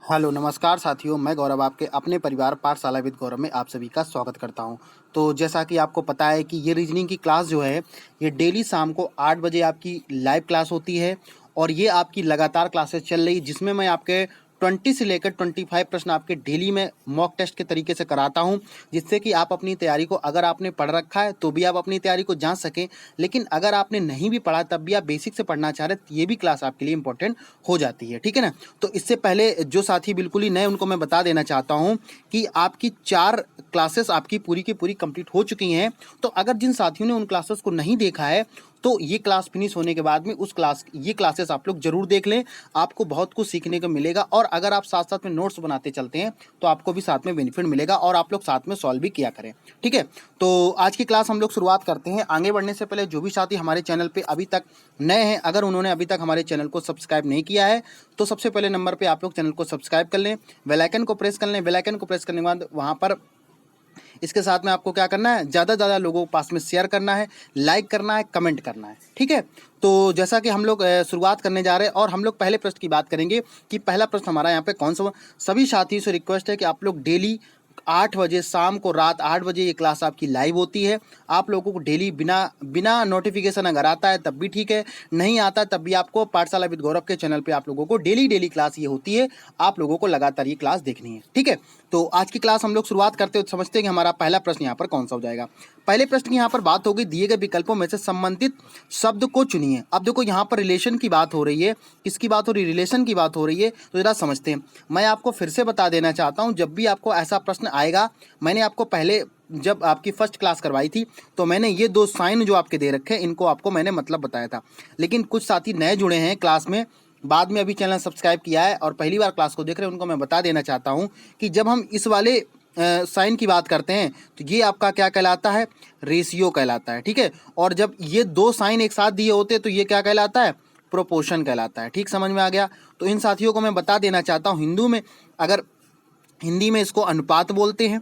Hello नमस्कार साथियों, मैं गौरव आपके अपने परिवार पाठशाला विद गौरव में आप सभी का स्वागत करता हूं। तो जैसा कि आपको पता है कि ये रीजनिंग की क्लास जो है ये डेली शाम को 8 बजे आपकी लाइव क्लास होती है और ये आपकी लगातार क्लासेस चल रही जिसमें मैं आपके 20 से लेकर 25 प्रश्न आपके डेली में मॉक टेस्ट के तरीके से कराता हूं, जिससे कि आप अपनी तैयारी को, अगर आपने पढ़ रखा है तो भी आप अपनी तैयारी को जांच सकें, लेकिन अगर आपने नहीं भी पढ़ा तब भी आप बेसिक से पढ़ना चाह रहे हैं तो ये भी क्लास आपके लिए इंपॉर्टेंट हो जाती है। ठीक है ना। तो इससे पहले जो साथी बिल्कुल ही नए उनको मैं बता देना चाहता हूं कि आपकी 4 क्लासेस आपकी पूरी की पूरी कंप्लीट हो चुकी हैं। तो अगर जिन साथियों ने उन क्लासेस को नहीं देखा है तो ये क्लास फिनिश होने के बाद में ये क्लासेस आप लोग जरूर देख लें, आपको बहुत कुछ सीखने को मिलेगा। और अगर आप साथ साथ में नोट्स बनाते चलते हैं तो आपको भी साथ में बेनिफिट मिलेगा और आप लोग साथ में सॉल्व भी किया करें। ठीक है, तो आज की क्लास हम लोग शुरुआत करते हैं। आगे बढ़ने से पहले जो भी साथी हमारे चैनल पे अभी तक नए हैं, अगर उन्होंने अभी तक हमारे चैनल को सब्सक्राइब नहीं किया है तो सबसे पहले नंबर पे आप लोग चैनल को सब्सक्राइब कर लें, बेल आइकन को प्रेस कर लें। बेल आइकन को प्रेस करने के बाद वहाँ पर इसके साथ में आपको क्या करना है, ज़्यादा से ज़्यादा लोगों के पास में शेयर करना है, लाइक करना है, कमेंट करना है। ठीक है, तो जैसा कि हम लोग शुरुआत करने जा रहे हैं और हम लोग पहले प्रश्न की बात करेंगे कि पहला प्रश्न हमारा यहाँ पे कौन सा। सभी साथियों से रिक्वेस्ट है कि आप लोग डेली 8 बजे शाम को, रात 8 बजे ये क्लास आपकी लाइव होती है। आप लोगों को डेली बिना बिना नोटिफिकेशन अगर आता है तब भी ठीक है, नहीं आता तब भी आपको पाठशाला विद गौरव के चैनल पे आप लोगों को डेली क्लास ये होती है, आप लोगों को लगातार ये क्लास देखनी है। ठीक है, तो आज की क्लास हम लोग शुरुआत करते हो समझते हैं कि हमारा पहला प्रश्न यहाँ पर कौन सा हो जाएगा। पहले प्रश्न की यहाँ पर बात होगी, दिए गए विकल्पों में से संबंधित शब्द को चुनिए। अब देखो यहाँ पर रिलेशन की बात हो रही है, किसकी बात हो रही है, रिलेशन की बात हो रही है। तो जरा समझते हैं। मैं आपको फिर से बता देना चाहता हूँ, जब भी आपको ऐसा प्रश्न आएगा, मैंने आपको पहले जब आपकी फर्स्ट क्लास करवाई थी तो मैंने ये 2 साइन जो आपके दे रखे हैं इनको आपको मैंने मतलब बताया था, लेकिन कुछ साथी नए जुड़े हैं क्लास में, बाद में अभी चैनल सब्सक्राइब किया है और पहली बार क्लास को देख रहे हैं, उनको मैं बता देना चाहता हूँ कि जब हम इस वाले साइन की बात करते हैं तो ये आपका क्या कहलाता है, रेशियो कहलाता है। ठीक है, और जब ये 2 साइन एक साथ दिए होते हैं तो ये क्या कहलाता है, प्रोपोर्शन कहलाता है। ठीक, समझ में आ गया। तो इन साथियों को मैं बता देना चाहता हूँ, हिंदी में इसको अनुपात बोलते हैं।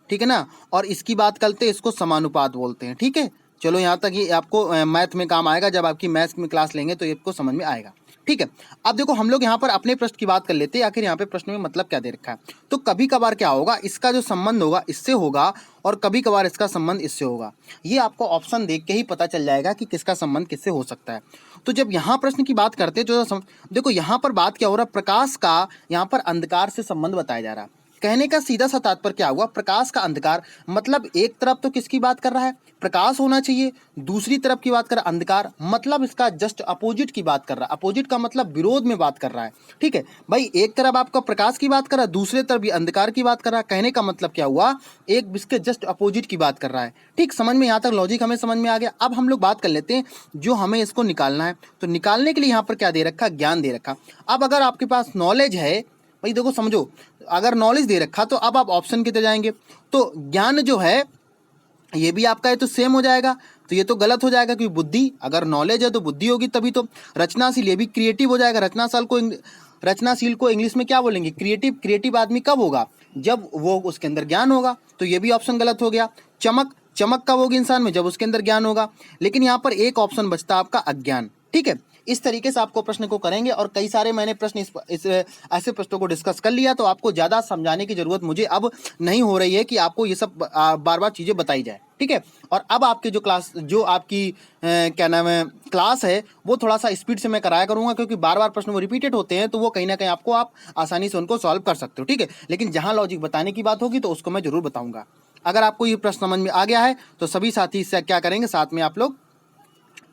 ठीक है ना, और इसकी बात करते हैं इसको समानुपात बोलते हैं। ठीक है, चलो यहाँ तक ये आपको मैथ में काम आएगा, जब आपकी मैथ्स में क्लास लेंगे तो ये आपको समझ में आएगा। ठीक है, अब देखो हम लोग यहाँ पर अपने प्रश्न की बात कर लेते हैं, आखिर यहाँ पे प्रश्न में मतलब क्या दे रखा है। तो कभी कभार क्या होगा, इसका जो संबंध होगा इससे होगा और कभी कभार इसका संबंध इससे होगा। ये आपको ऑप्शन देख के ही पता चल जाएगा कि किसका संबंध किससे हो सकता है। तो जब यहाँ प्रश्न की बात करते हैं तो देखो यहाँ पर बात क्या हो रहा है, प्रकाश का यहाँ पर अंधकार से संबंध बताया जा रहा है। कहने का सीधा सा तात्पर्य क्या हुआ, प्रकाश का अंधकार मतलब एक तरफ तो किसकी बात कर रहा है, प्रकाश होना चाहिए, दूसरी तरफ की बात कर रहा है अंधकार, मतलब इसका जस्ट अपोजिट की बात कर रहा है। अपोजिट का मतलब विरोध में बात कर रहा है। ठीक है भाई, एक तरफ आपका प्रकाश की बात कर रहा है, दूसरे तरफ भी अंधकार की बात कर रहा है। कहने का मतलब क्या हुआ, एक इसके जस्ट अपोजिट की बात कर रहा है। ठीक, समझ में यहाँ तक लॉजिक हमें समझ में आ गया। अब हम लोग बात कर लेते हैं जो हमें इसको निकालना है। तो निकालने के लिए यहाँ पर क्या दे रखा, ज्ञान दे रखा। अब अगर आपके पास नॉलेज है, भाई देखो समझो, अगर नॉलेज दे रखा तो अब आप ऑप्शन कितने जाएंगे, तो ज्ञान जो है ये भी आपका है तो सेम हो जाएगा, तो ये तो गलत हो जाएगा क्योंकि बुद्धि, अगर नॉलेज है तो बुद्धि होगी तभी तो। रचनाशील, ये भी क्रिएटिव हो जाएगा। रचनाशील को इंग्लिश में क्या बोलेंगे, क्रिएटिव। क्रिएटिव आदमी कब होगा, जब वो उसके अंदर ज्ञान होगा, तो ये भी ऑप्शन गलत हो गया। चमक, चमक कब होगी इंसान में, जब उसके अंदर ज्ञान होगा। लेकिन यहाँ पर एक ऑप्शन बचता आपका अज्ञान। ठीक है, इस तरीके से आपको प्रश्न को करेंगे और कई सारे मैंने प्रश्न इस ऐसे प्रश्नों को डिस्कस कर लिया, तो आपको ज़्यादा समझाने की जरूरत मुझे अब नहीं हो रही है कि आपको ये सब बार बार चीज़ें बताई जाए। ठीक है, और अब आपके जो आपकी क्या नाम है क्लास है वो थोड़ा सा स्पीड से मैं कराया करूँगा, क्योंकि बार बार प्रश्न वो रिपीटेड होते हैं तो वो कहीं ना कहीं आपको आप आसानी से उनको सॉल्व कर सकते हो। ठीक है, लेकिन जहाँ लॉजिक बताने की बात होगी तो उसको मैं जरूर बताऊँगा। अगर आपको ये प्रश्न समझ में आ गया है तो सभी साथी इससे क्या करेंगे, साथ में आप लोग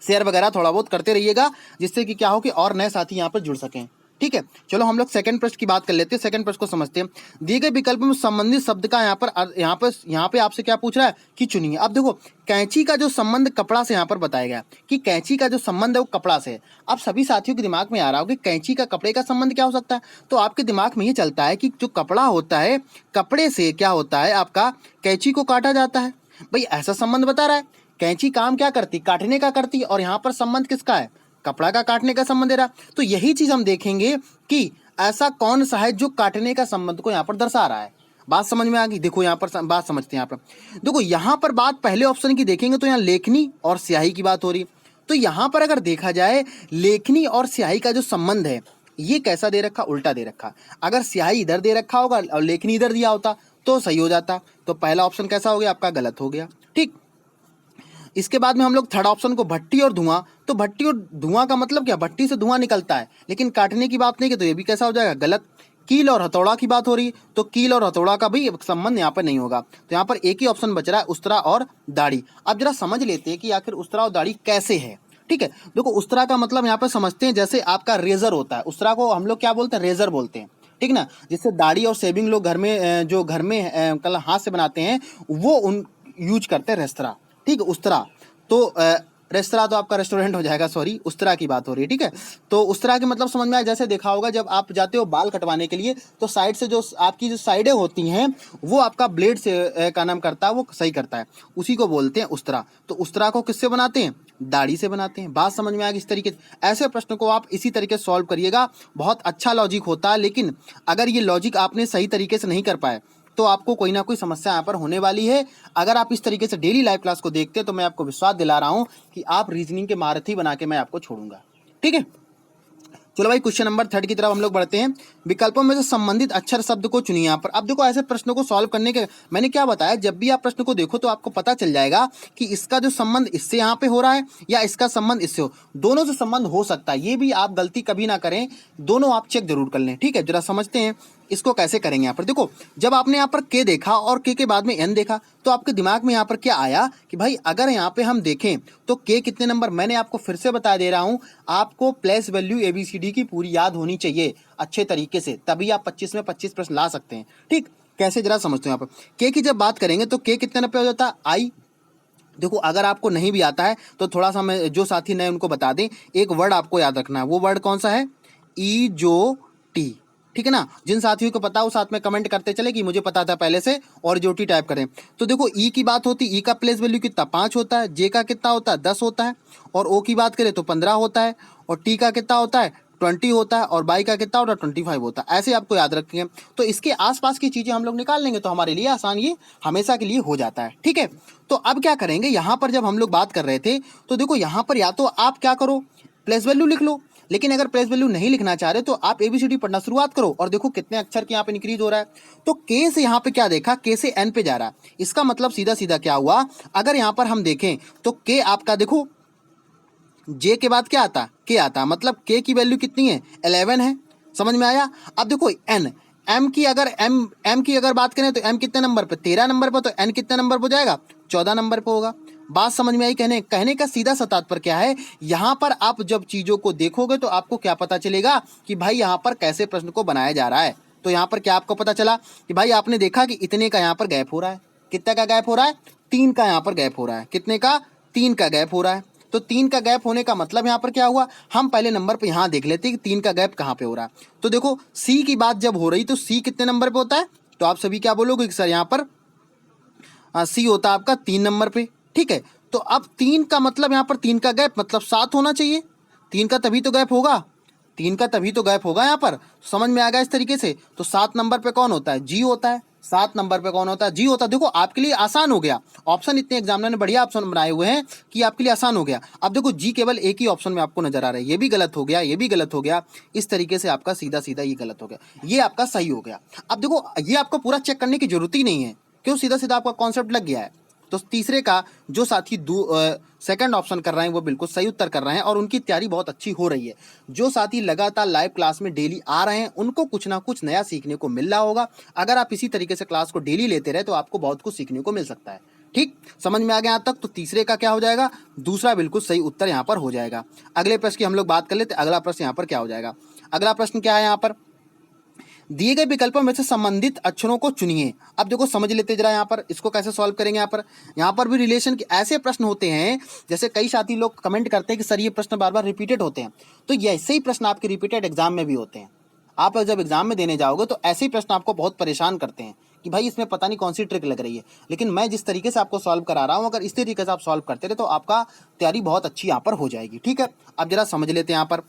शेयर वगैरह थोड़ा बहुत करते रहिएगा, जिससे कि क्या हो कि और नए साथी यहाँ पर जुड़ सकें। ठीक है, चलो हम लोग सेकंड प्रश्न की बात कर लेते हैं। सेकंड प्रश्न को समझते हैं। दिए गए विकल्प में संबंधित शब्द का यहाँ पे आपसे क्या पूछ रहा है कि चुनिए। अब देखो, कैंची का जो संबंध कपड़ा से यहाँ पर बताया गया कि कैंची का जो संबंध है वो कपड़ा से है। अब सभी साथियों के दिमाग में आ रहा हो कि कैंची का कपड़े का संबंध क्या हो सकता है, तो आपके दिमाग में ये चलता है कि जो कपड़ा होता है, कपड़े से क्या होता है, आपका कैंची को काटा जाता है। भाई ऐसा संबंध बता रहा है। कैंची काम क्या करती, काटने का करती, और यहाँ पर संबंध किसका है, कपड़ा का काटने का संबंध दे रहा। तो यही चीज हम देखेंगे कि ऐसा कौन सा है जो काटने का संबंध को यहाँ पर दर्शा रहा है। बात समझ में आ गई। देखो यहाँ पर बात समझते हैं। यहाँ पर देखो, यहाँ पर बात पहले ऑप्शन की देखेंगे तो यहाँ लेखनी और स्याही की बात हो रही। तो यहाँ पर अगर देखा जाए लेखनी और स्याही का जो संबंध है, ये कैसा दे रखा, उल्टा दे रखा। अगर स्याही इधर दे रखा होगा और लेखनी इधर दिया होता तो सही हो जाता। तो पहला ऑप्शन कैसा हो गया आपका, गलत हो गया। ठीक, इसके बाद में हम लोग थर्ड ऑप्शन को भट्टी और धुआं, तो भट्टी और धुआं का मतलब क्या, भट्टी से धुआं निकलता है लेकिन काटने की बात नहीं की, तो ये भी कैसा हो जाएगा, गलत। कील और हथौड़ा की बात हो रही है तो कील और हथौड़ा का भी संबंध यहाँ पर नहीं होगा। तो यहाँ पर एक ही ऑप्शन बच रहा है, उस्तरा और दाढ़ी। अब जरा समझ लेते हैं कि आखिर उस्तरा और दाढ़ी कैसे है। ठीक है, देखो उस्तरा का मतलब यहाँ पर समझते हैं, जैसे आपका रेजर होता है, उस्तरा को हम लोग क्या बोलते हैं, रेजर बोलते हैं। ठीक ना, जिससे दाढ़ी और शेविंग लोग घर में जो घर में कल हाथ से बनाते हैं वो उन यूज करते हैं रेस्तरा। ठीक है, उस्तरा तो रेस्तरा तो आपका रेस्टोरेंट हो जाएगा, सॉरी उस्तरा की बात हो रही है। ठीक है, तो उस्तरा के मतलब समझ में आया, जैसे देखा होगा जब आप जाते हो बाल कटवाने के लिए तो साइड से जो आपकी जो साइडें होती हैं वो आपका ब्लेड से का नाम करता है, वो सही करता है, उसी को बोलते हैं उस्तरा। तो उस्तरा को किससे बनाते हैं, दाढ़ी से बनाते हैं। बात समझ में आएगी इस तरीके से। ऐसे प्रश्न को आप इसी तरीके से सॉल्व करिएगा, बहुत अच्छा लॉजिक होता है, लेकिन अगर ये लॉजिक आपने सही तरीके से नहीं कर पाए तो आपको कोई ना कोई समस्या यहाँ पर होने वाली है। अगर आप इस तरीके से डेली लाइव क्लास को देखते हैं तो मैं आपको विश्वास दिला रहा हूँ कि आप रीजनिंग के महारथी बना के मैं आपको छोड़ूंगा। ठीक है, चलो भाई क्वेश्चन नंबर 3 की तरफ हम लोग बढ़ते हैं। विकल्पों में से संबंधित अक्षर शब्द को चुनिए। यहाँ पर अब देखो ऐसे प्रश्नों को सॉल्व करने के मैंने क्या बताया, जब भी आप प्रश्न को देखो तो आपको पता चल जाएगा कि इसका जो संबंध इससे यहाँ पे हो रहा है या इसका संबंध इससे हो, दोनों से संबंध हो सकता है। ये भी आप गलती कभी ना करें, दोनों आप चेक जरूर कर लें। ठीक है, जरा समझते हैं इसको कैसे करेंगे। यहाँ पर देखो, जब आपने यहाँ पर के देखा और के बाद में एन देखा तो आपके दिमाग में यहाँ पर क्या आया कि भाई अगर यहाँ पे हम देखें तो के कितने नंबर, मैंने आपको फिर से बता दे रहा हूँ, आपको प्लेस वैल्यू ABCD की पूरी याद होनी चाहिए अच्छे तरीके से, तभी आप 25 में 25 प्रश्न ला सकते हैं। ठीक, कैसे जरा समझते हैं। यहाँ पर के की जब बात करेंगे तो के कितने नंबर पे हो जाता है, आई। देखो अगर आपको नहीं भी आता है तो थोड़ा सा मैं जो साथी नए उनको बता दें, एक वर्ड आपको याद रखना है। वो वर्ड कौन सा है, ई जो टी। ठीक है ना, जिन साथियों को पता हो साथ में कमेंट करते चले कि मुझे पता था पहले से, और जो टी टाइप करें। तो देखो ई की बात होती, ई का प्लेस वैल्यू कितना, 5 होता है। जे का कितना होता है, 10 होता है। और ओ की बात करें तो 15 होता है। और टी का कितना होता है, 20 होता है। और बाई का कितना होता है, 25 होता है। ऐसे आपको याद रखेंगे तो इसके आसपास की चीजें हम लोग निकाल लेंगे तो हमारे लिए आसान ये हमेशा के लिए हो जाता है। ठीक है, तो अब क्या करेंगे, यहाँ पर जब हम लोग बात कर रहे थे तो देखो यहाँ पर या तो आप क्या करो, प्लेस वैल्यू लिख लो, लेकिन अगर प्लेस वैल्यू नहीं लिखना चाह रहे तो आप ABCD पढ़ना शुरुआत करो और देखो कितने अक्षर के यहाँ पे इंक्रीज हो रहा है। तो के से यहाँ पे क्या देखा, के से एन पे जा रहा है। इसका मतलब सीधा सीधा क्या हुआ, अगर यहाँ पर हम देखें तो के आपका देखो जे के बाद क्या आता, के आता, मतलब के की वैल्यू कितनी है, 11 है। समझ में आया। अब देखो एन, एम की अगर बात करें तो एम कितने नंबर पे, 13 नंबर पर, तो एन कितने नंबर पर जाएगा, 14 नंबर पे होगा। बात समझ में आई। कहने का सीधा सा तात्पर्य क्या है, यहाँ पर आप जब चीजों को देखोगे तो आपको क्या पता चलेगा कि भाई यहाँ पर कैसे प्रश्न को बनाया जा रहा है। तो यहाँ पर क्या आपको पता चला कि भाई आपने देखा कि इतने का यहाँ पर गैप हो रहा है, कितने का गैप हो रहा है, 3 का यहाँ पर गैप हो रहा है, कितने का, 3 का गैप हो रहा है। तो 3 का गैप होने का मतलब यहाँ पर क्या हुआ, हम पहले नंबर पे यहाँ देख लेते हैं कि 3 का गैप कहाँ पे हो रहा है। तो देखो सी की बात जब हो रही तो सी कितने नंबर पे होता है, तो आप सभी क्या बोलोगे कि सर यहाँ पर सी होता है आपका 3 नंबर पे। ठीक है, तो अब 3 का मतलब यहाँ पर 3 का गैप मतलब 7 होना चाहिए, 3 का तभी तो गैप होगा, 3 का तभी तो गैप होगा यहाँ पर। समझ में आ गया इस तरीके से। तो 7 नंबर पे कौन होता है, जी होता है। 7 नंबर पे कौन होता है, जी होता है। देखो आपके लिए आसान हो गया, ऑप्शन इतने एग्जामिनर ने बढ़िया ऑप्शन बनाए हुए हैं कि आपके लिए आसान हो गया। अब देखो जी केवल एक ही ऑप्शन में आपको नजर आ रहा है, ये भी गलत हो गया, ये भी गलत हो गया। इस तरीके से आपका सीधा सीधा ये गलत हो गया, ये आपका सही हो गया। अब देखो ये आपको पूरा चेक करने की जरूरत ही नहीं है, क्यों, सीधा सीधा आपका कॉन्सेप्ट लग गया है। तो तीसरे का जो साथी सेकंड ऑप्शन कर रहे हैं वो बिल्कुल सही उत्तर कर रहे हैं और उनकी तैयारी बहुत अच्छी हो रही है। जो साथी लगातार लाइव क्लास में डेली आ रहे हैं उनको कुछ ना कुछ नया सीखने को मिल रहा होगा। अगर आप इसी तरीके से क्लास को डेली लेते रहे तो आपको बहुत कुछ सीखने को मिल सकता है। ठीक, समझ में आ गया यहाँ तक। तो तीसरे का क्या हो जाएगा, दूसरा बिल्कुल सही उत्तर यहाँ पर हो जाएगा। अगले प्रश्न की हम लोग बात कर लेते, अगला प्रश्न यहाँ पर क्या हो जाएगा। अगला प्रश्न क्या है, यहाँ पर दिए गए विकल्पों में से संबंधित अक्षरों को चुनिए। अब देखो समझ लेते जरा यहाँ पर इसको कैसे सॉल्व करेंगे। यहाँ पर भी रिलेशन के ऐसे प्रश्न होते हैं, जैसे कई साथी लोग कमेंट करते हैं कि सर ये प्रश्न बार बार रिपीटेड होते हैं, तो ये ऐसे ही प्रश्न आपके रिपीटेड एग्जाम में भी होते हैं। आप जब एग्जाम में देने जाओगे तो ऐसे ही प्रश्न आपको बहुत परेशान करते हैं कि भाई इसमें पता नहीं कौन सी ट्रिक लग रही है। लेकिन मैं जिस तरीके से आपको सॉल्व करा रहा हूँ, अगर इस तरीके से आप सॉल्व करते रहे तो आपका तैयारी बहुत अच्छी यहाँ पर हो जाएगी। ठीक है, अब जरा समझ लेते हैं यहाँ पर।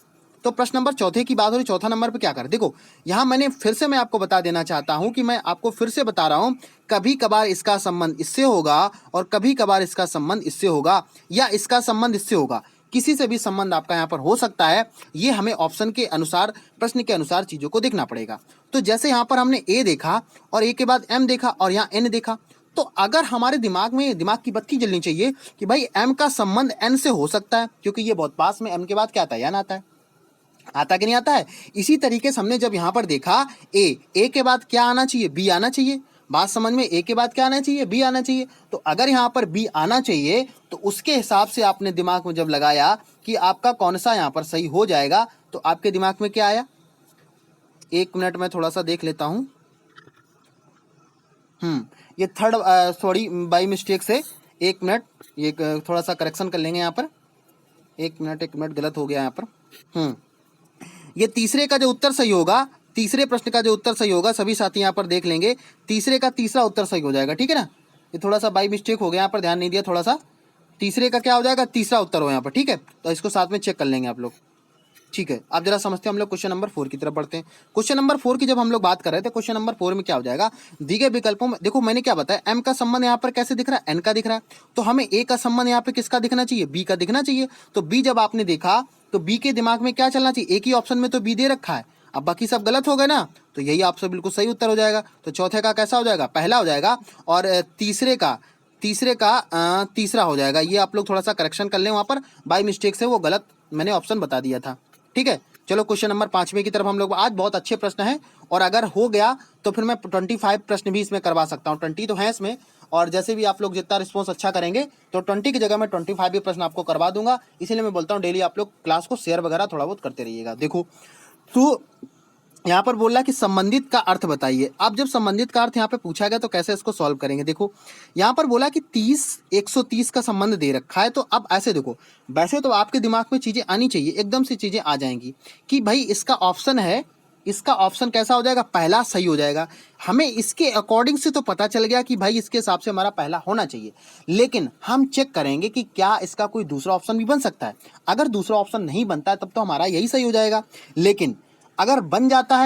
तो प्रश्न नंबर चौथे की बात हो रही, चौथा नंबर पे क्या कर, देखो यहाँ मैंने फिर से मैं आपको बता देना चाहता हूँ कि मैं आपको फिर से बता रहा हूँ, कभी कभार इसका संबंध इससे होगा और कभी कभार इसका संबंध इससे होगा या इसका संबंध इससे होगा। किसी से भी संबंध आपका यहाँ पर हो सकता है। ये हमें ऑप्शन के अनुसार, प्रश्न के अनुसार चीज़ों को देखना पड़ेगा। तो जैसे यहाँ पर हमने ए देखा और ए के बाद एम देखा और यहाँ एन देखा, तो अगर हमारे दिमाग में दिमाग की बत्ती जलनी चाहिए कि भाई एम का संबंध एन से हो सकता है, क्योंकि ये बहुत पास में, एम के बाद क्या आता है, एन आता है। आता कि नहीं आता है। इसी तरीके से हमने जब यहाँ पर देखा ए के बाद क्या आना चाहिए, बी आना चाहिए। बात समझ में, ए के बाद क्या आना चाहिए, बी आना चाहिए। तो अगर यहाँ पर बी आना चाहिए तो उसके हिसाब से आपने दिमाग में जब लगाया कि आपका कौन सा यहाँ पर सही हो जाएगा, तो आपके दिमाग में क्या आया। 1 मिनट में थोड़ा सा देख लेता हूँ। ये थर्ड, सॉरी बाई मिस्टेक से 1 मिनट, ये थोड़ा सा करेक्शन कर लेंगे यहाँ पर। 1 मिनट गलत हो गया यहाँ पर। ये तीसरे का जो उत्तर सही होगा, तीसरे प्रश्न का जो उत्तर सही होगा, सभी साथी यहाँ पर देख लेंगे, तीसरे का तीसरा उत्तर सही हो जाएगा। ठीक है ना, ये थोड़ा सा बाई मिस्टेक हो गया यहाँ पर, ध्यान नहीं दिया थोड़ा सा। तीसरे का क्या हो जाएगा, तीसरा उत्तर हो यहाँ पर। ठीक है, तो इसको साथ में चेक कर लेंगे आप लोग। ठीक है, अब जरा समझते हैं हम लोग क्वेश्चन नंबर 4 की तरफ बढ़ते हैं। क्वेश्चन नंबर 4 की जब हम लोग बात कर रहे थे, क्वेश्चन नंबर 4 में क्या हो जाएगा, दी गए विकल्पों में देखो मैंने क्या बताया, एम का संबंध यहाँ पर कैसे दिख रहा है, एन का दिख रहा है। तो हमें ए का संबंध यहाँ पे किसका दिखना चाहिए, बी का दिखना चाहिए। तो बी जब आपने देखा तो बी के दिमाग में क्या चलना चाहिए, एक ही ऑप्शन में तो बी दे रखा है, अब बाकी सब गलत हो गए ना, तो यही आपसे बिल्कुल सही उत्तर हो जाएगा। तो चौथे का कैसा हो जाएगा, पहला हो जाएगा, और तीसरे का तीसरा हो जाएगा। ये आप लोग थोड़ा सा करेक्शन कर लें, वहाँ पर बाई मिस्टेक से वो गलत मैंने ऑप्शन बता दिया था। ठीक है, चलो क्वेश्चन नंबर 5वें की तरफ हम लोग, आज बहुत अच्छे प्रश्न हैं, और अगर हो गया तो फिर मैं 25 प्रश्न भी इसमें करवा सकता हूँ। 20 तो है इसमें, और जैसे भी आप लोग जितना रिस्पॉन्स अच्छा करेंगे तो 20 की जगह मैं 25 भी प्रश्न आपको करवा दूंगा। इसीलिए मैं बोलता हूँ डेली आप लोग क्लास को शेयर वगैरह थोड़ा बहुत करते रहिएगा। देखो तो यहाँ पर बोल रहा है कि संबंधित का अर्थ बताइए। अब जब संबंधित का अर्थ यहाँ पे पूछा गया तो कैसे इसको सॉल्व करेंगे। देखो यहाँ पर बोला कि 130 का संबंध दे रखा है, तो अब ऐसे देखो, वैसे तो आपके दिमाग में चीज़ें आनी चाहिए, एकदम से चीज़ें आ जाएंगी कि भाई इसका ऑप्शन है, इसका ऑप्शन कैसा हो जाएगा, पहला सही हो जाएगा। हमें इसके अकॉर्डिंग से तो पता चल गया कि भाई इसके हिसाब से हमारा पहला होना चाहिए, लेकिन हम चेक करेंगे कि क्या इसका कोई दूसरा ऑप्शन भी बन सकता है। अगर दूसरा ऑप्शन नहीं बनता है तब तो हमारा यही सही हो जाएगा, लेकिन अगर बन जाता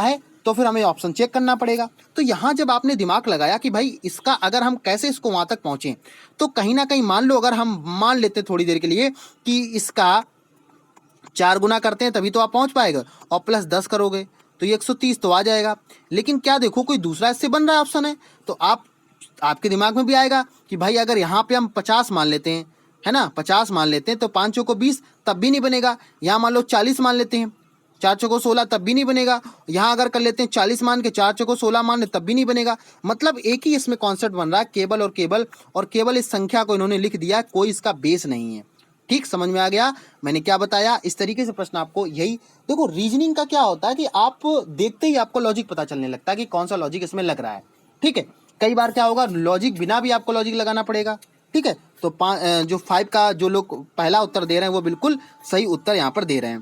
है तो फिर हमें ऑप्शन चेक करना पड़ेगा। तो यहाँ जब आपने दिमाग लगाया कि भाई इसका अगर हम कैसे इसको वहाँ तक पहुँचें, तो कहीं ना कहीं मान लो, अगर हम मान लेते थोड़ी देर के लिए कि इसका 4 गुना करते हैं तभी तो आप पहुँच पाएगा, और प्लस 10 करोगे तो ये 130 तो आ जाएगा। लेकिन क्या देखो, कोई दूसरा इससे बन रहा है ऑप्शन है, तो आपके दिमाग में भी आएगा कि भाई अगर यहाँ पे हम 50 मान लेते हैं, है ना, 50 मान लेते हैं तो 5 चौको 20 तब भी नहीं बनेगा। यहाँ मान लो 40 मान लेते हैं, 4 चौको 16 तब भी नहीं बनेगा। यहाँ अगर कर लेते हैं 40 मान के 4 चौको 16 मान ले तब भी नहीं बनेगा। मतलब एक ही इसमें कॉन्सेप्ट बन रहा है, केवल और केवल इस संख्या को इन्होंने लिख दिया, कोई इसका बेस नहीं है। ठीक, समझ में आ गया मैंने क्या बताया। इस तरीके से प्रश्न आपको यही देखो, रीजनिंग का क्या होता है कि आप देखते ही आपको लॉजिक पता चलने लगता है कि कौन सा लॉजिक इसमें लग रहा है। ठीक है, कई बार क्या होगा, लॉजिक बिना भी आपको लॉजिक लगाना पड़ेगा। ठीक है, तो जो 5 का जो लोग पहला उत्तर दे रहे हैं वो बिल्कुल सही उत्तर यहाँ पर दे रहे हैं।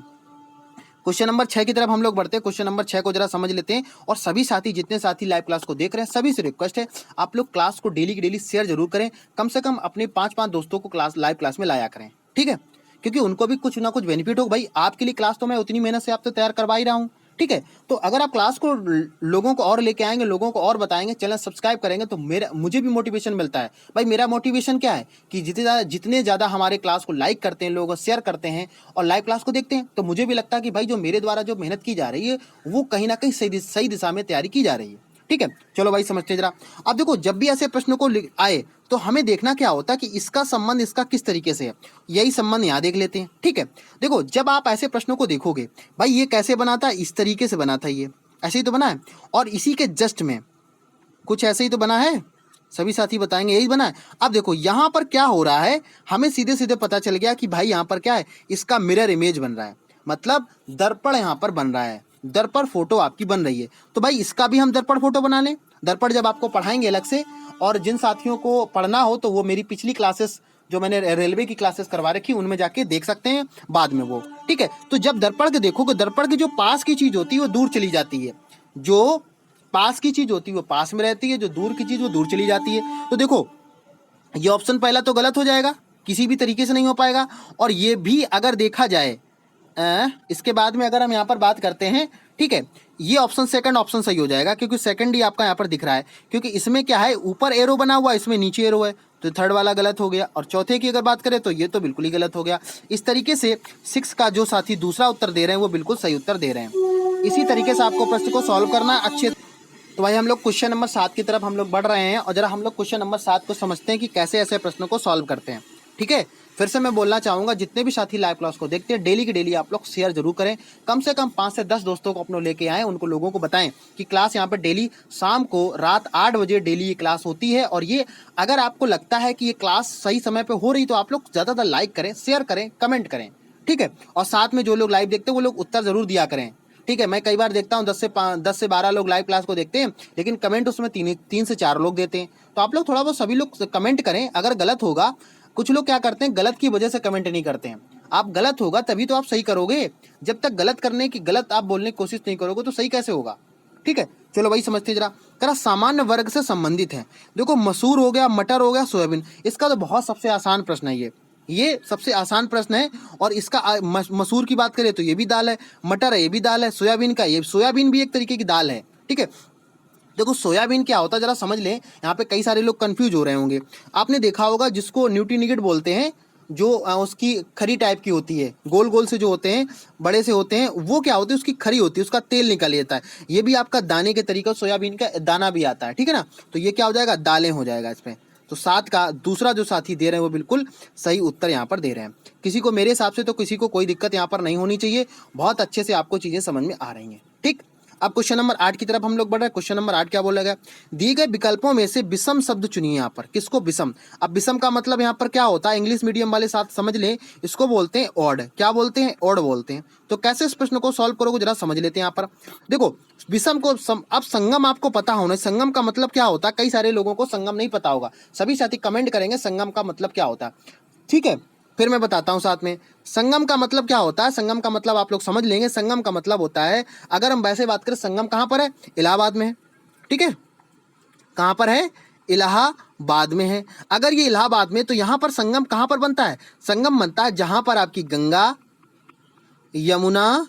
क्वेश्चन नंबर 6 की तरफ हम लोग बढ़ते हैं। क्वेश्चन नंबर 6 को जरा समझ लेते हैं, और सभी साथी, जितने साथी लाइव क्लास को देख रहे हैं, सभी से रिक्वेस्ट है आप लोग क्लास को डेली की डेली शेयर जरूर करें, कम से कम अपने 5 दोस्तों को लाइव क्लास में लाया करें। ठीक है, क्योंकि उनको भी कुछ ना कुछ बेनिफिट हो। भाई आपके लिए क्लास तो मैं उतनी मेहनत से आप तो तैयार करवा ही रहा हूँ। ठीक है, तो अगर आप क्लास को लोगों को और लेके आएंगे, लोगों को और बताएंगे, चैनल सब्सक्राइब करेंगे, तो मुझे भी मोटिवेशन मिलता है। भाई मेरा मोटिवेशन क्या है कि जितने ज़्यादा हमारे क्लास को लाइक करते हैं लोग, शेयर करते हैं और लाइव क्लास को देखते हैं, तो मुझे भी लगता है कि भाई जो मेरे द्वारा जो मेहनत की जा रही है वो कहीं ना कहीं सही दिशा में तैयारी की जा रही है। ठीक है, चलो भाई समझते जरा। अब देखो, जब भी ऐसे प्रश्नों को आए तो हमें देखना क्या होता है कि इसका संबंध इसका किस तरीके से है, यही संबंध यहाँ देख लेते हैं। ठीक है, देखो जब आप ऐसे प्रश्नों को देखोगे, भाई ये कैसे बना था, इस तरीके से बना था, ये ऐसे ही तो बना है, और इसी के जस्ट में कुछ ऐसे ही तो बना है, सभी साथी बताएंगे यही बना है। अब देखो यहाँ पर क्या हो रहा है, हमें सीधे सीधे पता चल गया कि भाई यहाँ पर क्या है, इसका मिरर इमेज बन रहा है, मतलब दर्पण यहाँ पर बन रहा है, दर्पण फोटो आपकी बन रही है। तो भाई इसका भी हम दर्पण फोटो बना लें। दर्पण जब आपको पढ़ाएंगे अलग से, और जिन साथियों को पढ़ना हो तो वो मेरी पिछली क्लासेस जो मैंने रेलवे की क्लासेस करवा रखी उनमें जाके देख सकते हैं बाद में वो। ठीक है, तो जब दर्पण के देखोगे, दर्पण की जो पास की चीज होती है वो दूर चली जाती है, जो पास की चीज होती है वो पास में रहती है, जो दूर की चीज वो दूर चली जाती है। तो देखो ये ऑप्शन पहला तो गलत हो जाएगा, किसी भी तरीके से नहीं हो पाएगा। और ये भी अगर देखा जाए इसके बाद में अगर हम यहाँ पर बात करते हैं, ठीक है, ये ऑप्शन सेकंड ऑप्शन सही हो जाएगा, क्योंकि सेकंड ही आपका यहाँ पर दिख रहा है, क्योंकि इसमें क्या है, ऊपर एरो बना हुआ है, इसमें नीचे एरो है, तो थर्ड वाला गलत हो गया, और चौथे की अगर बात करें तो ये तो बिल्कुल ही गलत हो गया। इस तरीके से 6 का जो साथी दूसरा उत्तर दे रहे हैं वो बिल्कुल सही उत्तर दे रहे हैं। इसी तरीके से आपको प्रश्न को सॉल्व करना अच्छे। तो भाई हम लोग क्वेश्चन नंबर 7 की तरफ हम लोग बढ़ रहे हैं, और जरा हम लोग क्वेश्चन नंबर 7 को समझते हैं कि कैसे ऐसे प्रश्नों को सॉल्व करते हैं। ठीक है, फिर से मैं बोलना चाहूँगा, जितने भी साथी लाइव क्लास को देखते हैं डेली की डेली आप लोग शेयर जरूर करें। कम से कम 5 से 10 दोस्तों को अपने लेके आएँ, उनको लोगों को बताएं कि क्लास यहाँ पर डेली शाम को रात 8 बजे डेली ये क्लास होती है। और ये अगर आपको लगता है कि ये क्लास सही समय पर हो रही तो आप लोग ज़्यादातर लाइक करें, शेयर करें, कमेंट करें। ठीक है, और साथ में जो लोग लाइव देखते हैं वो लोग उत्तर जरूर दिया करें। ठीक है, मैं कई बार देखता हूँ 10 से 12 लोग लाइव क्लास को देखते हैं, लेकिन कमेंट उसमें 3 से 4 लोग देते हैं। तो आप लोग थोड़ा बहुत सभी लोग कमेंट करें। अगर गलत होगा, कुछ लोग क्या करते हैं गलत की वजह से कमेंट नहीं करते हैं। आप गलत होगा तभी तो आप सही करोगे। जब तक गलत आप बोलने की कोशिश नहीं करोगे तो सही कैसे होगा। ठीक है, चलो भाई समझते जरा। करा सामान्य वर्ग से संबंधित है। देखो मसूर हो गया, मटर हो गया, सोयाबीन, इसका तो बहुत सबसे आसान प्रश्न है ये सबसे आसान प्रश्न है। और इसका मसूर की बात करें तो ये भी दाल है, मटर है ये भी दाल है, सोयाबीन भी एक तरीके की दाल है। ठीक है, देखो सोयाबीन क्या होता है जरा समझ लें। यहाँ पे कई सारे लोग कंफ्यूज हो रहे होंगे। आपने देखा होगा जिसको न्यूट्रीनिकेट बोलते हैं, जो उसकी खरी टाइप की होती है, गोल गोल से जो होते हैं, बड़े से होते हैं, वो क्या होती है उसकी खरी होती है, उसका तेल निकल लेता है। ये भी आपका दाने के तरीका, सोयाबीन का दाना भी आता है। ठीक है ना, तो ये क्या हो जाएगा, दालें हो जाएगा इसमें। तो 7 का दूसरा जो साथी दे रहे हैं वो बिल्कुल सही उत्तर यहाँ पर दे रहे हैं। किसी को मेरे हिसाब से तो किसी को कोई दिक्कत यहाँ पर नहीं होनी चाहिए। बहुत अच्छे से आपको चीज़ें समझ में आ रही हैं। ठीक, अब क्वेश्चन नंबर 8 की तरफ हम लोग बढ़ रहे हैं। क्वेश्चन नंबर 8 क्या बोला गया, दिए गए विकल्पों में से विषम शब्द चुनिए। यहाँ पर किसको विषम, अब विषम का मतलब यहाँ पर क्या होता है, इंग्लिश मीडियम वाले साथ समझ लें, इसको बोलते हैं ऑड। क्या बोलते हैं, ऑड बोलते हैं। तो कैसे इस प्रश्न को सॉल्व करोगे जरा समझ लेते हैं। यहाँ पर देखो विषम को अब संगम आपको पता होना है। संगम का मतलब क्या होता है, कई सारे लोगों को संगम नहीं पता होगा। सभी साथी कमेंट करेंगे संगम का मतलब क्या होता है। ठीक है, फिर मैं बताता हूं साथ में संगम का मतलब क्या होता है। संगम का मतलब आप लोग समझ लेंगे। संगम का मतलब होता है, अगर हम वैसे बात करें, संगम कहां पर है, इलाहाबाद में है। ठीक है, कहां पर है, इलाहाबाद में है। अगर ये इलाहाबाद में, तो यहां पर संगम कहां पर बनता है, संगम बनता है जहां पर आपकी गंगा, यमुना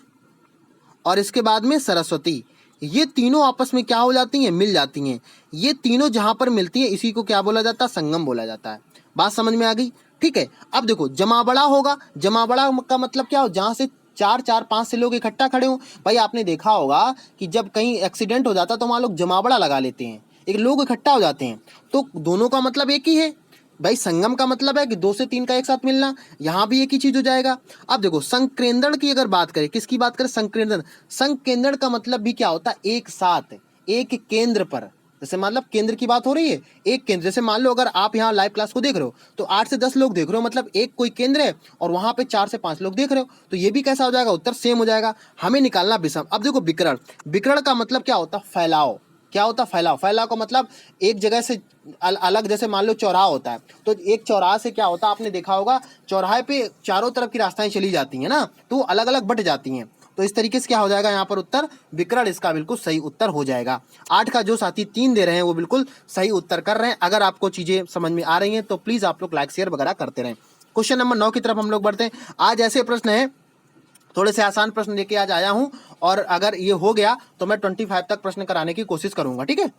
और इसके बाद में सरस्वती, ये तीनों आपस में क्या हो जाती हैं, मिल जाती हैं। ये तीनों जहां पर मिलती हैं इसी को क्या बोला जाता है, संगम बोला जाता है। बात समझ में आ गई। ठीक है, अब देखो जमावड़ा होगा, जमावड़ा का मतलब क्या हो, जहां से 4-4-5 से लोग इकट्ठा खड़े हो। भाई आपने देखा होगा कि जब कहीं एक्सीडेंट हो जाता तो वहां लोग जमावड़ा लगा लेते हैं, एक लोग इकट्ठा हो जाते हैं। तो दोनों का मतलब एक ही है। भाई संगम का मतलब है कि 2 से 3 का एक साथ मिलना, यहाँ भी एक ही चीज हो जाएगा। अब देखो संकेंद्रण की अगर बात करें, किसकी बात करें, संकेंद्रण। संकेंद्रण का मतलब भी क्या होता है, एक साथ, एक केंद्र पर। जैसे मतलब केंद्र की बात हो रही है, एक केंद्र, जैसे मान लो अगर आप यहाँ लाइव क्लास को देख रहे हो तो 8 से 10 लोग देख रहे हो, मतलब एक कोई केंद्र है, और वहां पे 4 से 5 लोग देख रहे हो, तो ये भी कैसा हो जाएगा, उत्तर सेम हो जाएगा। हमें निकालना विषम। अब देखो विकर्ण, विकर्ण का मतलब क्या होता है, फैलाव। क्या होता है, फैलाव। फैलाव का मतलब एक जगह से अलग, जैसे मान लो चौराहा होता है, तो एक चौराहा से क्या होता है, आपने देखा होगा चौराहे पे चारों तरफ की रास्ताएं चली जाती हैं ना, तो अलग अलग बट जाती हैं। तो इस तरीके से क्या हो जाएगा यहाँ पर उत्तर विकर्ण, इसका बिल्कुल सही उत्तर हो जाएगा। 8 का जो साथी 3 दे रहे हैं वो बिल्कुल सही उत्तर कर रहे हैं। अगर आपको चीजें समझ में आ रही हैं तो प्लीज आप लोग लाइक शेयर वगैरह करते रहें। क्वेश्चन नंबर 9 की तरफ हम लोग बढ़ते हैं। आज ऐसे प्रश्न है, थोड़े से आसान प्रश्न लेके आज आया हूं, और अगर ये हो गया तो मैं 25 तक प्रश्न कराने की कोशिश करूंगा। ठीक है,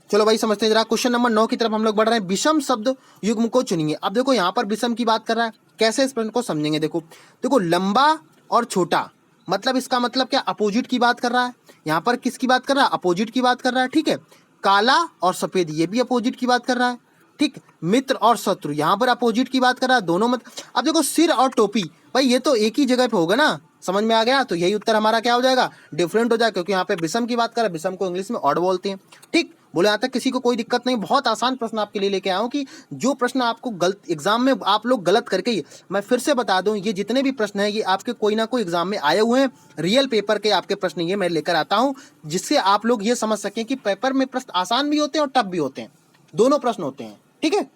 चलो भाई समझते हैं जरा। क्वेश्चन नंबर 9 की तरफ हम लोग बढ़ रहे हैं। विषम शब्द युग्म को चुनिए। अब देखो यहाँ पर विषम की बात कर रहा है, कैसे इस प्रश्न को समझेंगे। देखो देखो लंबा और छोटा, मतलब इसका मतलब क्या, अपोजिट की बात कर रहा है। यहाँ पर किसकी बात कर रहा है, अपोजिट की बात कर रहा है। ठीक है, काला और सफेद, ये भी अपोजिट की बात कर रहा है। ठीक, मित्र और शत्रु, यहाँ पर अपोजिट की बात कर रहा है, दोनों मत। अब देखो सिर और टोपी, भाई ये तो एक ही जगह पे होगा ना, समझ में आ गया। तो यही उत्तर हमारा क्या हो जाएगा, डिफरेंट हो जाएगा, क्योंकि यहाँ पे विषम की बात कर रहा है, विषम को इंग्लिश में ऑड बोलते हैं। ठीक, बोले यहाँ तक किसी को कोई दिक्कत नहीं। बहुत आसान प्रश्न आपके लिए लेके आया हूँ कि जो प्रश्न आपको गलत एग्जाम में आप लोग गलत करके ही, मैं फिर से बता दूं, ये जितने भी प्रश्न हैं ये आपके कोई ना कोई एग्जाम में आए हुए हैं। रियल पेपर के आपके प्रश्न ये मैं लेकर आता हूँ, जिससे आप लोग ये समझ सकें कि पेपर में प्रश्न आसान भी होते हैं और टफ भी होते हैं, दोनों प्रश्न होते हैं। ठीक है,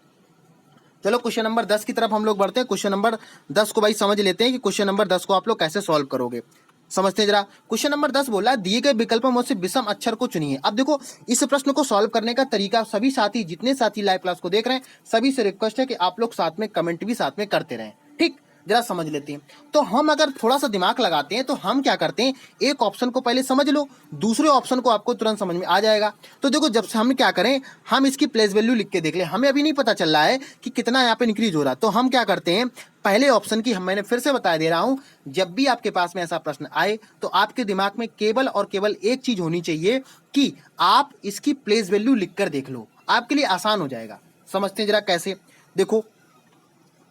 चलो क्वेश्चन नंबर 10 की तरफ हम लोग बढ़ते हैं। क्वेश्चन नंबर 10 को भाई समझ लेते हैं कि क्वेश्चन नंबर 10 को आप लोग कैसे सॉल्व करोगे। समझते हैं जरा। क्वेश्चन नंबर 10 बोला है, दिए गए विकल्पों में से विषम अक्षर को चुनिए। अब देखो इस प्रश्न को सॉल्व करने का तरीका, सभी साथी जितने साथी लाइव क्लास को देख रहे हैं सभी से रिक्वेस्ट है कि आप लोग साथ में कमेंट भी साथ में करते रहें। ठीक, जरा समझ लेते हैं। तो हम अगर थोड़ा सा दिमाग लगाते हैं तो हम क्या करते हैं, एक ऑप्शन को पहले समझ लो, दूसरे ऑप्शन को आपको तुरंत समझ में आ जाएगा। तो देखो जब से हम क्या करें, हम इसकी प्लेस वैल्यू लिख के देख लें, हमें अभी नहीं पता चल रहा है कि कितना यहाँ पे इंक्रीज हो रहा है। तो हम क्या करते हैं, पहले ऑप्शन की मैंने फिर से बता दे रहा हूं, जब भी आपके पास में ऐसा प्रश्न आए तो आपके दिमाग में केवल और केवल एक चीज होनी चाहिए कि आप इसकी प्लेस वैल्यू लिखकर देख लो, आपके लिए आसान हो जाएगा। समझते हैं जरा कैसे, देखो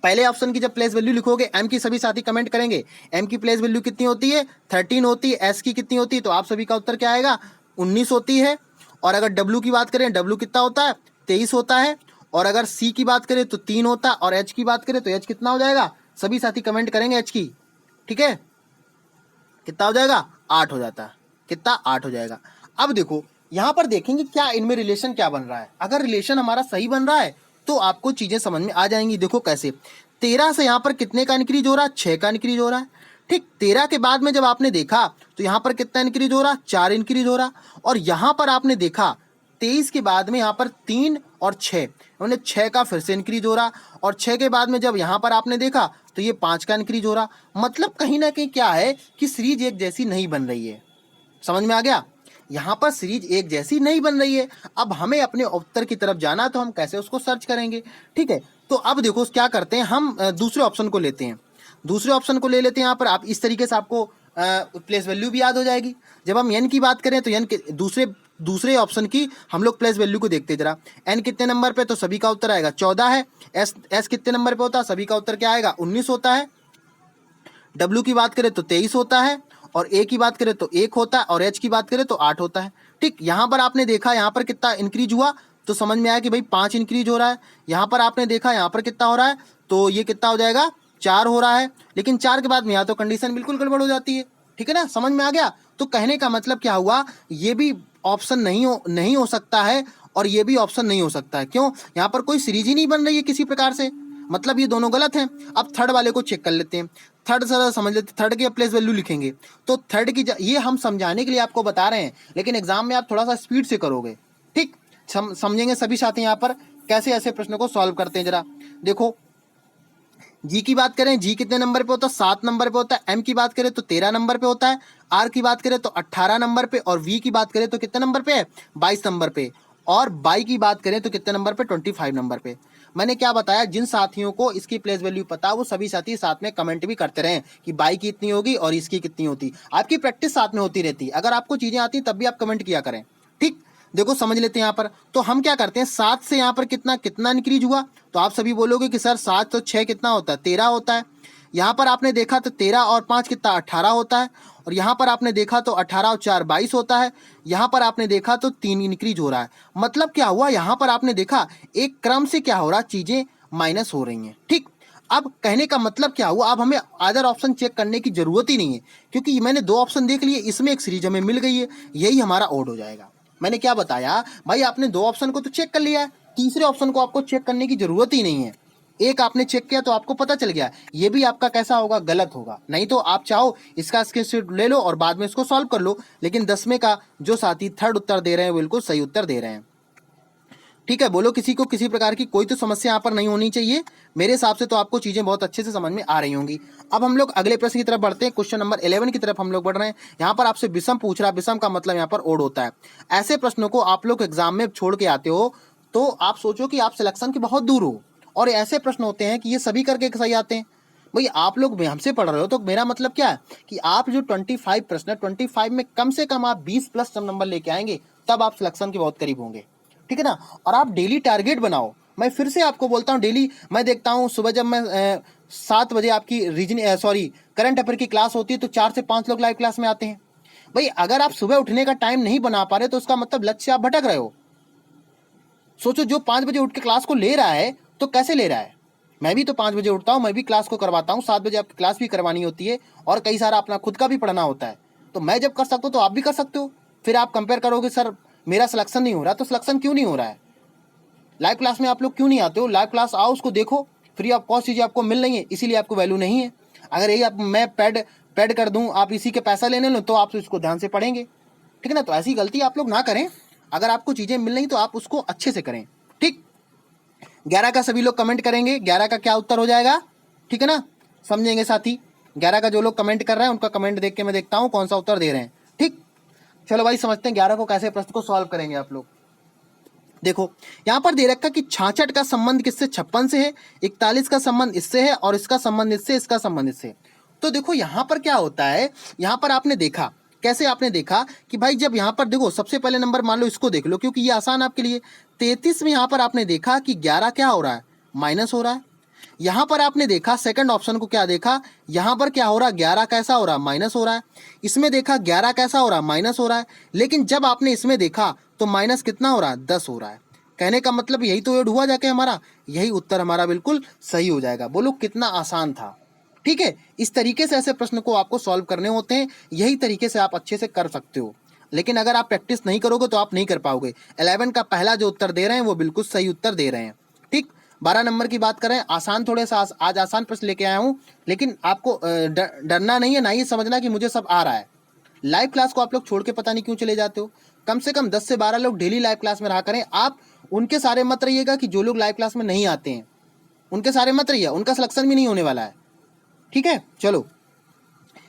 पहले ऑप्शन की जब प्लेस वैल्यू लिखोगे, एम की सभी साथी कमेंट करेंगे, एम की प्लेस वैल्यू कितनी होती है 13 होती है, एस की कितनी होती है, तो आप सभी का उत्तर क्या आएगा 19 होती है। और अगर डब्ल्यू की बात करें, डब्ल्यू कितना होता है 23 होता है। और अगर सी की बात करें तो 3 होता है, और एच की बात करें तो एच कितना हो जाएगा, सभी साथी कमेंट करेंगे एच की, ठीक है, कितना हो जाएगा 8 हो जाता है, कितना 8 हो जाएगा। अब देखो यहां पर देखेंगे क्या इनमें रिलेशन क्या बन रहा है, अगर रिलेशन हमारा सही बन रहा है तो आपको चीजें समझ में आ जाएंगी। देखो कैसे, 13 से यहां पर कितने का इंक्रीज हो रहा है, 6 का इंक्रीज हो रहा है, ठीक। 13 के बाद में जब आपने देखा तो यहां पर कितना इंक्रीज हो रहा, 4 इंक्रीज हो रहा। और यहां पर आपने देखा 23 के बाद में यहां पर 3 और 6, उन्हें 6 का फिर से इंक्रीज हो रहा। और 6 के बाद में जब यहां पर आपने देखा तो ये 5 का इंक्रीज हो रहा। मतलब कहीं ना कहीं क्या है कि सीरीज एक जैसी नहीं बन रही है। समझ में आ गया, यहां पर सीरीज एक जैसी नहीं बन रही है। अब हमें अपने उत्तर की तरफ जाना, तो हम कैसे उसको सर्च करेंगे, ठीक है। तो अब देखो क्या करते हैं, हम दूसरे ऑप्शन को लेते हैं, दूसरे ऑप्शन को ले लेते हैं। यहाँ पर आप इस तरीके से आपको प्लेस वैल्यू भी याद हो जाएगी। जब हम एन की बात करें तो एन के दूसरे ऑप्शन की हम लोग प्लेस वैल्यू को देखते हैं जरा। एन कितने नंबर पे, तो सभी का उत्तर आएगा 14 है। एस कितने नंबर पे होता है, सभी का उत्तर क्या आएगा 19 होता है। डब्ल्यू की बात करें तो 23 होता है। और ए की बात करें तो 1 होता है। और एच की बात करें तो 8 होता है, ठीक। यहां पर आपने देखा यहां पर कितना इंक्रीज हुआ, तो समझ में आया कि भाई 5 इंक्रीज हो रहा है। यहां पर आपने देखा यहां पर कितना हो रहा है, तो ये कितना हो जाएगा 4 हो रहा है। लेकिन 4 के बाद में यहाँ तो कंडीशन बिल्कुल गड़बड़ हो जाती है, ठीक है ना, समझ में आ गया। तो कहने का मतलब क्या हुआ, ये भी ऑप्शन नहीं हो सकता है और ये भी ऑप्शन नहीं हो सकता है। क्यों, यहाँ पर कोई सीरीज ही नहीं बन रही है किसी प्रकार से, मतलब ये दोनों गलत हैं। अब थर्ड वाले को चेक कर लेते हैं, थर्ड सर समझ लेते, थर्ड की प्लेस वैल्यू लिखेंगे। तो थर्ड की ये हम समझाने के लिए आपको बता रहे हैं, लेकिन एग्जाम में आप थोड़ा सा स्पीड से करोगे, ठीक। समझेंगे सभी साथी यहाँ पर कैसे ऐसे प्रश्नों को सॉल्व करते हैं। जरा देखो, जी की बात करें, जी कितने नंबर पे होता है 7 नंबर पे होता है। एम की बात करें तो 13 नंबर पे होता है। आर की बात करें तो 18 नंबर पे। और वी की बात करें तो कितने नंबर पे है 22 नंबर पे। और बाई की बात करें तो कितने नंबर पे 25 नंबर पे। मैंने क्या बताया, जिन साथियों को इसकी प्लेस वैल्यू पता वो सभी साथी साथ में कमेंट भी करते रहे कि बाई की इतनी होगी और इसकी कितनी होती। आपकी प्रैक्टिस साथ में होती रहती, अगर आपको चीजें आती तब भी आप कमेंट किया करें, ठीक। देखो समझ लेते हैं यहाँ पर, तो हम क्या करते हैं 7 से यहाँ पर कितना कितना इंक्रीज हुआ, तो आप सभी बोलोगे कि सर 7 तो 6 कितना होता है 13 होता है। यहाँ पर आपने देखा तो 13 और 5 कितना 18 होता है। और यहाँ पर आपने देखा तो 18 और 4 22 होता है। यहाँ पर आपने देखा तो 3 इंक्रीज हो रहा है। मतलब क्या हुआ, यहाँ पर आपने देखा एक क्रम से क्या हो रहा, चीजें माइनस हो रही हैं, ठीक। अब कहने का मतलब क्या हुआ, अब हमें अदर ऑप्शन चेक करने की जरूरत ही नहीं है, क्योंकि मैंने 2 ऑप्शन देख लिए, इसमें एक सीरीज हमें मिल गई है, यही हमारा ओड हो जाएगा। मैंने क्या बताया भाई, आपने 2 ऑप्शन को तो चेक कर लिया है, तीसरे ऑप्शन को आपको चेक करने की जरूरत ही नहीं है। एक आपने चेक किया तो आपको पता चल गया, ये भी आपका कैसा होगा, गलत होगा। नहीं तो आप चाहो इसका स्क्रीनशॉट ले लो और बाद में इसको सॉल्व कर लो, लेकिन 10वें का जो साथी थर्ड उत्तर दे रहे हैं बिल्कुल सही उत्तर दे रहे हैं, ठीक है। बोलो किसी को किसी प्रकार की कोई तो समस्या यहाँ पर नहीं होनी चाहिए। मेरे हिसाब से तो आपको चीजें बहुत अच्छे से समझ में आ रही होंगी। अब हम लोग अगले प्रश्न की तरफ बढ़ते हैं, क्वेश्चन नंबर 11 की तरफ हम लोग बढ़ रहे हैं। यहाँ पर आपसे विषम पूछ रहा है, विषम का मतलब यहाँ पर ओड होता है। ऐसे प्रश्नों को आप लोग एग्जाम में छोड़ के आते हो तो आप सोचो कि आप सिलेक्शन के बहुत दूर हो, और ऐसे प्रश्न होते हैं कि ये सभी करके सही आते हैं। भाई आप लोग हमसे पढ़ रहे हो तो मेरा मतलब क्या है कि आप जो 25 प्रश्न है 25 में कम से कम आप 20+ नंबर लेके आएंगे, तब आप सिलेक्शन के बहुत करीब होंगे, ठीक है ना। और आप डेली टारगेट बनाओ। मैं फिर से आपको बोलता हूँ, डेली मैं देखता हूँ सुबह जब मैं 7 बजे आपकी करंट अफेयर की क्लास होती है तो 4 से 5 लोग लाइव क्लास में आते हैं। भाई अगर आप सुबह उठने का टाइम नहीं बना पा रहे तो उसका मतलब लक्ष्य आप भटक रहे हो। सोचो, जो 5 बजे उठ के क्लास को ले रहा है तो कैसे ले रहा है। मैं भी तो 5 बजे उठता हूँ, मैं भी क्लास को करवाता हूँ, 7 बजे आपकी क्लास भी करवानी होती है और कई सारा अपना खुद का भी पढ़ना होता है। तो मैं जब कर सकता हूँ तो आप भी कर सकते हो। फिर आप कंपेयर करोगे सर मेरा सिलेक्शन नहीं हो रहा, तो सिलेक्शन क्यों नहीं हो रहा है, लाइव क्लास में आप लोग क्यों नहीं आते हो। लाइव क्लास आओ, उसको देखो, फ्री ऑफ कॉस्ट चीज़ें आपको मिल रही है, इसीलिए आपको वैल्यू नहीं है। अगर यही आप मैं पैड कर दूं, आप इसी के पैसा लेने लो तो आप इसको ध्यान से पढ़ेंगे, ठीक है ना। तो ऐसी गलती आप लोग ना करें, अगर आपको चीज़ें मिल रही तो आप उसको अच्छे से करें, ठीक। 11 का सभी लोग कमेंट करेंगे, 11 का क्या उत्तर हो जाएगा, ठीक है ना। समझेंगे साथी। 11 का जो लोग कमेंट कर रहे हैं उनका कमेंट देख के मैं देखता हूँ कौन सा उत्तर दे रहे हैं। ठीक, चलो भाई समझते हैं 11 को कैसे प्रश्न को सॉल्व करेंगे आप लोग। देखो यहाँ पर दे रखा कि 66 का संबंध किससे 56 से है, 41 का संबंध इससे है और इसका संबंध इससे, इसका संबंध इससे। तो देखो यहाँ पर क्या होता है, यहाँ पर आपने देखा कैसे, आपने देखा कि भाई जब यहाँ पर देखो सबसे पहले नंबर मान लो इसको देख लो क्योंकि ये आसान आपके लिए। 33 में यहाँ पर आपने देखा कि 11 क्या हो रहा है, माइनस हो रहा है। यहाँ पर आपने देखा सेकंड ऑप्शन को क्या देखा, यहाँ पर क्या हो रहा है, 11 कैसा हो रहा है, माइनस हो रहा है। इसमें देखा 11 कैसा हो रहा है, माइनस हो रहा है। लेकिन जब आपने इसमें देखा तो माइनस कितना हो रहा है, 10 हो रहा है। कहने का मतलब यही तो ऐड हुआ जाके हमारा, यही उत्तर हमारा बिल्कुल सही हो जाएगा। बोलो कितना आसान था। ठीक है, इस तरीके से ऐसे प्रश्न को आपको सॉल्व करने होते हैं, यही तरीके से आप अच्छे से कर सकते हो। लेकिन अगर आप प्रैक्टिस नहीं करोगे तो आप नहीं कर पाओगे। 11 का पहला जो उत्तर दे रहे हैं वो बिल्कुल सही उत्तर दे रहे हैं। ठीक, 12 नंबर की बात करें, आसान थोड़े सा आज आसान प्रश्न लेके आया हूँ, लेकिन आपको डरना नहीं है, ना ये समझना कि मुझे सब आ रहा है। लाइव क्लास को आप लोग छोड़ के पता नहीं क्यों चले जाते हो। कम से कम 10 से 12 लोग डेली लाइव क्लास में रहा करें। आप उनके सारे मत रहिएगा कि जो लोग लाइव क्लास में नहीं आते हैं, उनके सारे मत रहिए, उनका सिलेक्शन भी नहीं होने वाला है। ठीक है, चलो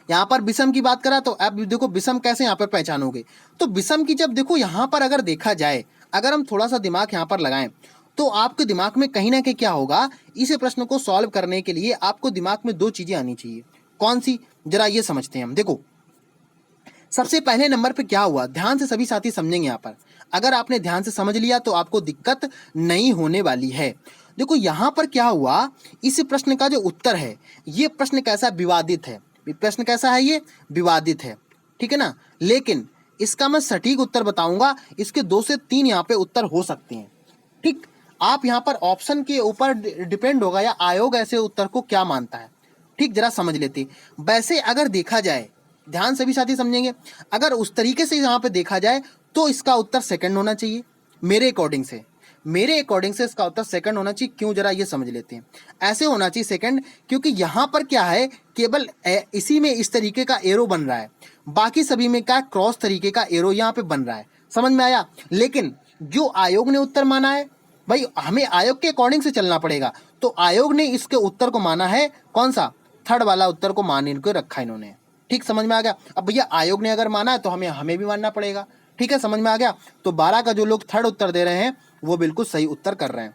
यहाँ पर विषम की बात करा तो अब देखो विषम कैसे यहाँ पर पहचानोगे। तो विषम की जब देखो यहाँ पर अगर देखा जाए, अगर हम थोड़ा सा दिमाग यहाँ पर लगाएं तो आपके दिमाग में कहीं ना कहीं क्या होगा, इस प्रश्न को सॉल्व करने के लिए आपको दिमाग में दो चीजें आनी चाहिए। कौन सी, जरा ये समझते हैं हम। देखो सबसे पहले नंबर पे क्या हुआ, ध्यान से सभी साथी समझेंगे यहाँ पर। अगर आपने ध्यान से समझ लिया तो आपको दिक्कत नहीं होने वाली है। देखो यहाँ पर क्या हुआ, इस प्रश्न का जो उत्तर है, ये प्रश्न कैसा विवादित है, प्रश्न कैसा है, ये विवादित है। ठीक है ना, लेकिन इसका मैं सटीक उत्तर बताऊंगा। इसके 2 से 3 यहाँ पे उत्तर हो सकते हैं। ठीक, आप यहाँ पर ऑप्शन के ऊपर डिपेंड होगा या आयोग ऐसे उत्तर को क्या मानता है। ठीक, जरा समझ लेते। वैसे अगर देखा जाए, ध्यान से भी साथी समझेंगे, अगर उस तरीके से यहाँ पे देखा जाए तो इसका उत्तर सेकंड होना चाहिए मेरे अकॉर्डिंग से। मेरे अकॉर्डिंग से इसका उत्तर सेकंड होना चाहिए। क्यों, जरा ये समझ लेते हैं। ऐसे होना चाहिए सेकंड, क्योंकि यहाँ पर क्या है, केवल इसी में इस तरीके का एरो बन रहा है, बाकी सभी में क्या क्रॉस तरीके का एरो यहाँ पे बन रहा है। समझ में आया। लेकिन जो आयोग ने उत्तर माना है, भाई हमें आयोग के अकॉर्डिंग से चलना पड़ेगा। तो आयोग ने इसके उत्तर को माना है कौन सा, थर्ड वाला उत्तर को मान के रखा इन्होंने। ठीक, समझ में आ गया। अब भैया आयोग ने अगर माना है तो हमें भी मानना पड़ेगा। ठीक है, समझ में आ गया। तो 12 का जो लोग थर्ड उत्तर दे रहे हैं वो बिल्कुल सही उत्तर कर रहे हैं।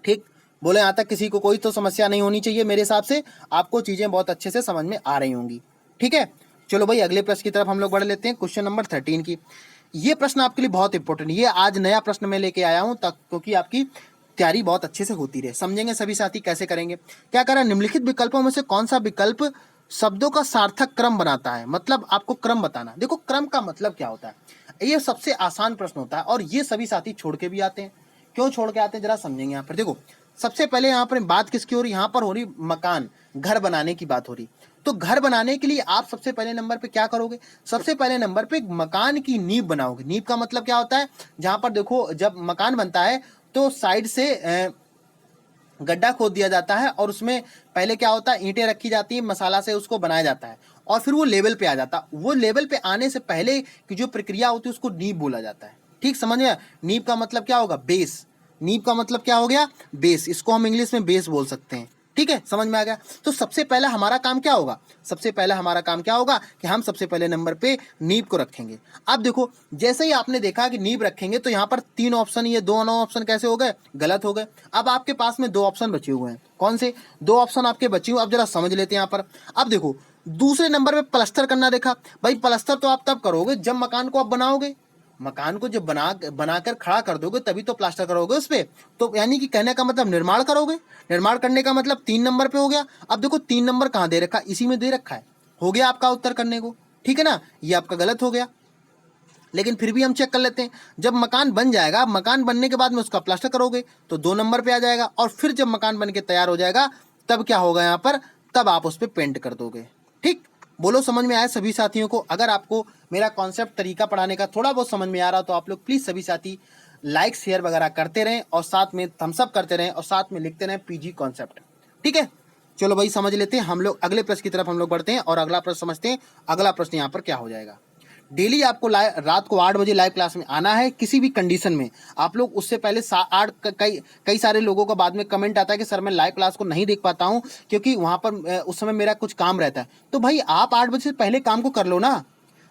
ठीक, बोले यहाँ तक किसी को कोई तो समस्या नहीं होनी चाहिए। मेरे हिसाब से आपको चीजें बहुत अच्छे से समझ में आ रही होंगी। ठीक है, चलो भाई अगले प्रश्न की तरफ हम लोग बढ़ लेते हैं, क्वेश्चन नंबर 13 की। ये प्रश्न आपके लिए बहुत इंपॉर्टेंट, ये आज नया प्रश्न मैं लेके आया हूँ तक, क्योंकि आपकी तैयारी बहुत अच्छे से होती रहे। समझेंगे सभी साथी कैसे करेंगे। क्या करें, निम्नलिखित विकल्पों में से कौन सा विकल्प शब्दों का सार्थक क्रम बनाता है। मतलब आपको क्रम बताना। देखो क्रम का मतलब क्या होता है, ये सबसे आसान प्रश्न होता है और ये सभी साथी छोड़ के भी आते हैं। क्यों छोड़ के आते हैं, जरा समझेंगे यहाँ पर। देखो सबसे पहले यहाँ पर बात किसकी हो रही, यहाँ पर हो रही मकान, घर बनाने की बात हो रही। तो घर बनाने के लिए आप सबसे पहले नंबर पे क्या करोगे, सबसे पहले नंबर पे मकान की नींव बनाओगे। नींव का मतलब क्या होता है, जहां पर देखो जब मकान बनता है तो साइड से गड्ढा खोद दिया जाता है और उसमें पहले क्या होता है, ईंटें रखी जाती है, मसाला से उसको बनाया जाता है और फिर वो लेवल पे आ जाता है। वो लेवल पे आने से पहले की जो प्रक्रिया होती है उसको नींव बोला जाता है। ठीक, समझ में। नींव का मतलब क्या होगा, बेस। नींव का मतलब क्या हो गया, बेस। इसको हम इंग्लिश में बेस बोल सकते हैं। ठीक है, समझ में आ गया। तो सबसे पहला हमारा काम क्या होगा, सबसे पहला हमारा काम क्या होगा कि हम सबसे पहले नंबर पे नींव को रखेंगे। अब देखो जैसे ही आपने देखा कि नींव रखेंगे तो यहाँ पर 3 ऑप्शन, ये 2 ऑप्शन कैसे हो गए, गलत हो गए। अब आपके पास में 2 ऑप्शन बचे हुए हैं। कौन से 2 ऑप्शन आपके बचे हुए, अब जरा समझ लेते हैं यहाँ पर। अब देखो दूसरे नंबर पे प्लास्टर करना देखा। भाई प्लास्टर तो आप तब करोगे जब मकान को आप बनाओगे। मकान को जब बनाकर खड़ा कर दोगे तभी तो प्लास्टर करोगे उस पे। तो यानी कि कहने का मतलब निर्माण करोगे। निर्माण करने का मतलब 3 नंबर पे हो गया। अब देखो 3 नंबर कहाँ दे रखा है, इसी में दे रखा है। हो गया आपका उत्तर करने को। ठीक है ना, ये आपका गलत हो गया। लेकिन फिर भी हम चेक कर लेते हैं। जब मकान बन जाएगा, मकान बनने के बाद में उसका प्लास्टर करोगे तो 2 नंबर पे आ जाएगा। और फिर जब मकान बन के तैयार हो जाएगा तब क्या होगा यहाँ पर, तब आप उस पर पेंट कर दोगे। ठीक, बोलो समझ में आया सभी साथियों को। अगर आपको मेरा कॉन्सेप्ट तरीका पढ़ाने का थोड़ा बहुत समझ में आ रहा तो आप लोग प्लीज सभी साथी लाइक शेयर वगैरह करते रहें और साथ में थम्स अप करते रहें और साथ में लिखते रहें पीजी कॉन्सेप्ट। ठीक है, चलो भाई समझ लेते हैं। हम लोग अगले प्रश्न की तरफ हम लोग बढ़ते हैं और अगला प्रश्न समझते हैं। अगला प्रश्न यहाँ पर क्या हो जाएगा। डेली आपको रात को 8 बजे लाइव क्लास में आना है किसी भी कंडीशन में। आप लोग उससे पहले कई सारे लोगों का बाद में कमेंट आता है कि सर मैं लाइव क्लास को नहीं देख पाता हूं क्योंकि वहां पर उस समय मेरा कुछ काम रहता है। तो भाई आप 8 बजे से पहले काम को कर लो ना,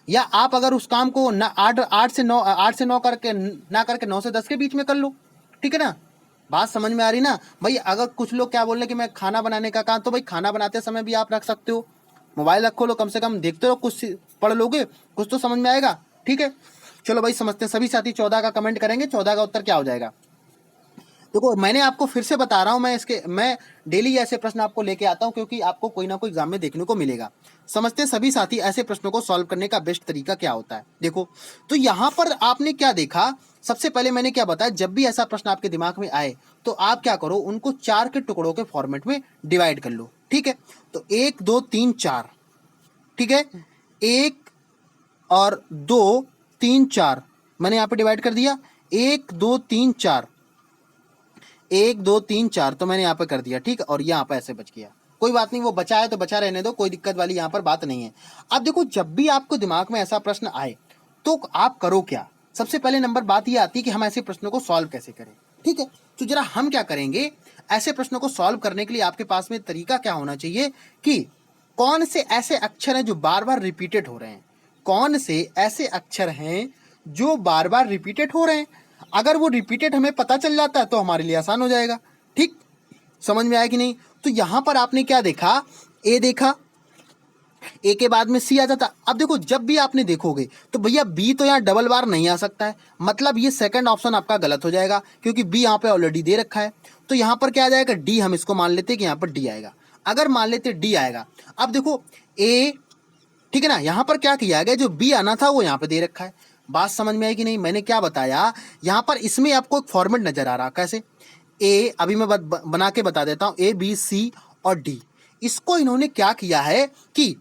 या आप अगर उस काम को ना 8 से 9 करके ना करके 9 से 10 के बीच में कर लो, ठीक है ना। बात समझ में आ रही ना भाई। अगर कुछ लोग क्या बोल रहे हैं कि मैं खाना बनाने का काम, तो भाई खाना बनाते समय भी आप रख सकते हो, मोबाइल रखो लो, कम से कम देखते रहो, कुछ पढ़ लोगे, कुछ तो समझ में आएगा, ठीक है। चलो भाई समझते हैं। सभी साथी 14 का कमेंट करेंगे, 14 का उत्तर क्या हो जाएगा। देखो मैंने आपको फिर से बता रहा हूं, मैं डेली ऐसे प्रश्न आपको लेके आता हूं क्योंकि आपको कोई ना कोई एग्जाम में देखने को मिलेगा। समझते हैं सभी साथी ऐसे प्रश्नों को सॉल्व करने का बेस्ट तरीका क्या होता है। देखो तो यहां पर आपने क्या देखा, सबसे पहले मैंने क्या बताया, जब भी ऐसा प्रश्न आपके दिमाग में आए तो आप क्या करो, उनको 4 के टुकड़ों के फॉर्मेट में डिवाइड कर लो, ठीक है। तो 1 2 3 4, ठीक है, 1 और 2 3 4 मैंने यहाँ पे डिवाइड कर दिया। 1 2 3 4, 1 2 3 4 तो मैंने यहाँ पे कर दिया, ठीक है। और यहाँ पे ऐसे बच गया, कोई बात नहीं, वो बचा है तो बचा रहने दो, कोई दिक्कत वाली यहाँ पर बात नहीं है। अब देखो जब भी आपको दिमाग में ऐसा प्रश्न आए तो आप करो क्या। सबसे पहले नंबर बात ये आती है कि हम ऐसे प्रश्नों को सॉल्व कैसे करें, ठीक है। तो जरा हम क्या करेंगे, ऐसे प्रश्नों को सॉल्व करने के लिए आपके पास में तरीका क्या होना चाहिए कि कौन से ऐसे अक्षर हैं जो बार बार रिपीटेड हो रहे हैं, कौन से ऐसे अक्षर हैं जो बार बार रिपीटेड हो रहे हैं। अगर वो रिपीटेड हमें पता चल जाता है तो हमारे लिए आसान हो जाएगा, ठीक। समझ में आया कि नहीं। तो यहां पर आपने क्या देखा, ए देखा, ए के बाद में सी आ जाता। अब देखो जब भी आपने देखोगे तो भैया बी तो यहाँ डबल बार नहीं आ सकता है, मतलब ये सेकंड ऑप्शन आपका गलत हो जाएगा क्योंकि बी यहाँ पे ऑलरेडी दे रखा है। तो यहाँ पर क्या आ जाएगा, डी। हम इसको मान लेते हैं कि यहाँ पर डी आएगा। अगर मान लेते डी आएगा, अब देखो ए, ठीक है ना, यहां पर क्या किया गया, जो बी आना था वो यहां पे दे रखा है। बात समझ में आई कि नहीं। मैंने क्या बताया, यहां पर इसमें आपको एक फॉर्मेट नजर आ रहा, कैसे, ए, अभी मैं बना के बता देता हूं, ए बी सी और डी। इसको इन्होंने क्या किया है कि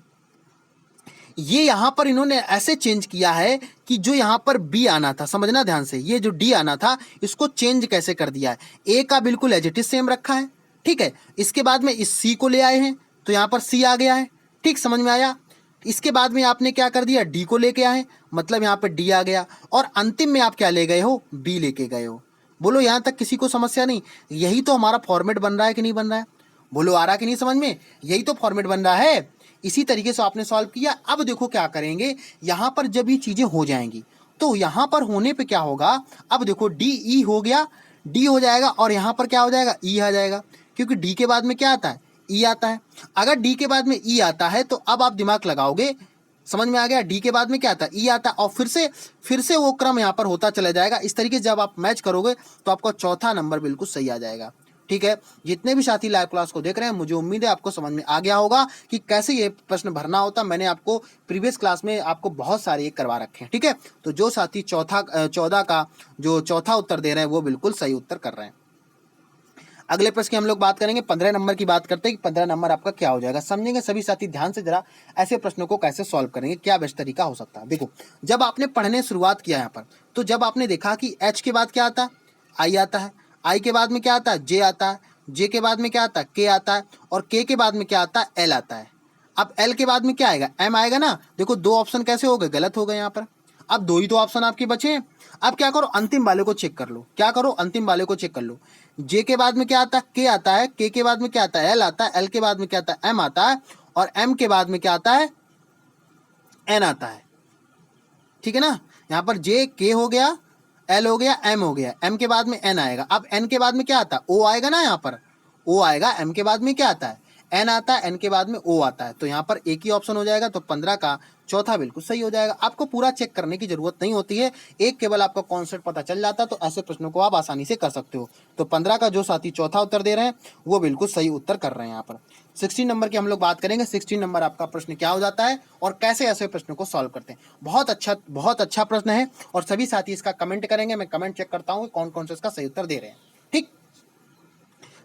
ये यहां पर इन्होंने ऐसे चेंज किया है कि जो यहां पर बी आना था, समझना ध्यान से, ये जो डी आना था इसको चेंज कैसे कर दिया है। ए का बिल्कुल एज इट इज सेम रखा है, ठीक है। इसके बाद में इस सी को ले आए हैं तो यहां पर सी आ गया है, ठीक, समझ में आया। इसके बाद में आपने क्या कर दिया, डी को लेके आए, मतलब यहाँ पे डी आ गया, और अंतिम में आप क्या ले गए हो, बी लेके गए हो। बोलो यहाँ तक किसी को समस्या नहीं। यही तो हमारा फॉर्मेट बन रहा है कि नहीं बन रहा है, बोलो आ रहा कि नहीं समझ में। यही तो फॉर्मेट बन रहा है, इसी तरीके से आपने सॉल्व किया। अब देखो क्या करेंगे, यहाँ पर जब ये चीजें हो जाएंगी तो यहाँ पर होने पे क्या होगा, अब देखो डी ई हो गया, डी हो जाएगा, और यहाँ पर क्या हो जाएगा, ई आ जाएगा, क्योंकि डी के बाद में क्या आता है, ई आता है। अगर डी के बाद में ई आता है तो अब आप दिमाग लगाओगे, समझ में आ गया। डी के बाद में क्या आता है, ई आता है, और फिर से वो क्रम यहाँ पर होता चला जाएगा। इस तरीके से जब आप मैच करोगे तो आपका चौथा नंबर बिल्कुल सही आ जाएगा, ठीक है। जितने भी साथी लाइव क्लास को देख रहे हैं, मुझे उम्मीद है आपको समझ में आ गया होगा कि कैसे ये प्रश्न भरना होता। मैंने आपको प्रीवियस क्लास में आपको बहुत सारे ये करवा रखे हैं, ठीक है। तो जो साथी 14 का जो चौथा उत्तर दे रहे हैं वो बिल्कुल सही उत्तर कर रहे हैं। अगले प्रश्न की हम लोग बात करेंगे, 15 नंबर की बात करते हैं कि 15 नंबर आपका क्या हो जाएगा। समझेंगे सभी साथी ध्यान से जरा, ऐसे प्रश्नों को कैसे सॉल्व करेंगे, क्या बेस्ट तरीका हो सकता है। देखो जब आपने पढ़ने शुरुआत किया यहाँ पर, तो जब आपने देखा कि एच के बाद क्या आता है, आई आता है, आई के बाद में क्या आता है, जे आता है, जे के बाद में क्या आता है, के आता है, और के बाद में क्या आता है, एल आता है। अब एल के बाद में क्या आएगा, एम आएगा ना। देखो दो ऑप्शन कैसे हो गए, गलत हो गए यहाँ पर। अब दो ही तो ऑप्शन आपके बचे हैं। अब क्या करो, अंतिम वाले को चेक कर लो, क्या करो, अंतिम वाले को चेक कर लो। जे के बाद में क्या आता है, के आता है, के बाद में क्या आता है, एल आता है, एल के बाद में क्या आता है, एम आता है, और एम के बाद में क्या आता है, एन आता है, ठीक है ना। यहाँ पर जे के हो गया, एल हो गया, एम हो गया, एम के बाद में एन आएगा। अब एन के बाद में क्या आता है, ओ आएगा ना, यहाँ पर ओ आएगा। एम के बाद में क्या आता है, एन आता है, एन के बाद में ओ आता है। तो यहाँ पर एक ही ऑप्शन हो जाएगा, तो 15 का चौथा बिल्कुल सही हो जाएगा। आपको पूरा चेक करने की जरूरत नहीं होती है, एक केवल आपका कॉन्सेप्ट पता चल जाता है तो ऐसे प्रश्नों को आप आसानी से कर सकते हो। तो 15 का जो साथी चौथा उत्तर दे रहे हैं वो बिल्कुल सही उत्तर कर रहे हैं। यहाँ पर 16 नंबर की हम लोग बात करेंगे। 16 नंबर आपका प्रश्न क्या हो जाता है और कैसे ऐसे प्रश्नों को सॉल्व करते हैं। बहुत अच्छा प्रश्न है, और सभी साथी इसका कमेंट करेंगे। मैं कमेंट चेक करता हूँ कौन कौन से इसका सही उत्तर दे रहे हैं, ठीक।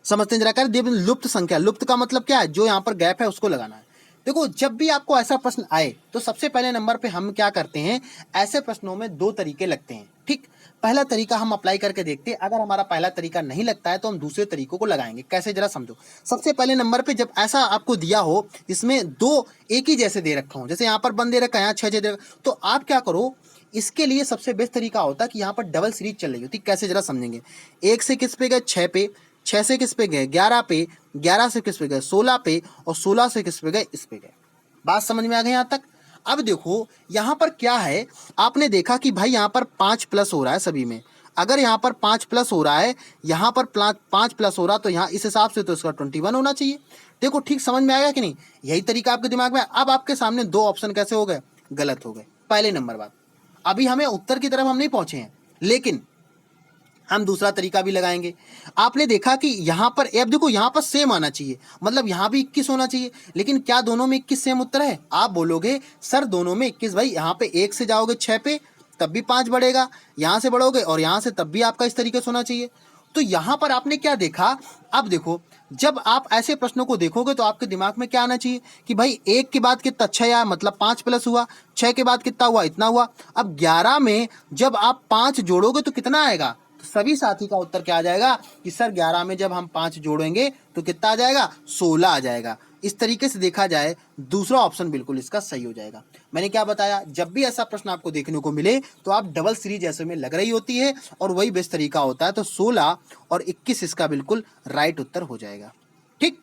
समझते हैं जरा कर। लुप्त संख्या, लुप्त का मतलब क्या है, जो यहाँ पर गैप है उसको लगाना है। देखो जब भी आपको ऐसा प्रश्न आए तो सबसे पहले नंबर पे हम क्या करते हैं, ऐसे प्रश्नों में दो तरीके लगते हैं, ठीक। पहला तरीका हम अप्लाई करके देखते हैं। अगर हमारा पहला तरीका नहीं लगता है तो हम दूसरे तरीकों को लगाएंगे। कैसे, जरा समझो। सबसे पहले नंबर पे जब ऐसा आपको दिया हो इसमें दो एक ही जैसे दे रखा हूं, जैसे यहाँ पर 1 दे रखा है, यहाँ 6 दे रखा, तो आप क्या करो, इसके लिए सबसे बेस्ट तरीका होता है कि यहाँ पर डबल सीरीज चल रही होती। कैसे, जरा समझेंगे। 1 से किस पे गए, 6 पे, 6 से किस पे गए, 11 पे, 11 से किस पे गए, 16 पे, और 16 से किस पे गए, इस पे गए। बात समझ में आ गई यहाँ तक। अब देखो यहाँ पर क्या है, आपने देखा कि भाई यहाँ पर 5 प्लस हो रहा है सभी में। अगर यहाँ पर 5 प्लस हो रहा है, यहाँ पर 5 प्लस हो रहा, तो यहाँ इस हिसाब से तो इसका 21 होना चाहिए। देखो ठीक समझ में आएगा कि नहीं, यही तरीका आपके दिमाग में। अब आपके सामने दो ऑप्शन कैसे हो गए, गलत हो गए। पहले नंबर बात, अभी हमें उत्तर की तरफ हम नहीं पहुंचे हैं, लेकिन हम दूसरा तरीका भी लगाएंगे। आपने देखा कि यहाँ पर, अब देखो यहाँ पर सेम आना चाहिए, मतलब यहाँ भी 21 होना चाहिए, लेकिन क्या दोनों में 21 सेम उत्तर है? आप बोलोगे सर दोनों में 21। भाई यहाँ पे 1 से जाओगे 6 पे तब भी 5 बढ़ेगा, यहाँ से बढ़ोगे और यहाँ से तब भी आपका इस तरीके से होना चाहिए। तो यहाँ पर आपने क्या देखा, अब देखो जब आप ऐसे प्रश्नों को देखोगे तो आपके दिमाग में क्या आना चाहिए कि भाई 1 के बाद कितना, 6 आया, मतलब 5 प्लस हुआ, 6 के बाद कितना हुआ, इतना हुआ। अब 11 में जब आप 5 जोड़ोगे तो कितना आएगा, तो सभी साथी का उत्तर क्या आ जाएगा कि सर 11 में जब हम 5 जोड़ेंगे तो कितना आ जाएगा, 16 आ जाएगा। इस तरीके से देखा जाए दूसरा ऑप्शन बिल्कुल इसका सही हो जाएगा। मैंने क्या बताया, जब भी ऐसा प्रश्न आपको देखने को मिले तो आप डबल सीरीज ऐसे में लग रही होती है और वही बेस्ट तरीका होता है। तो 16 और 21 इसका बिल्कुल राइट उत्तर हो जाएगा। ठीक,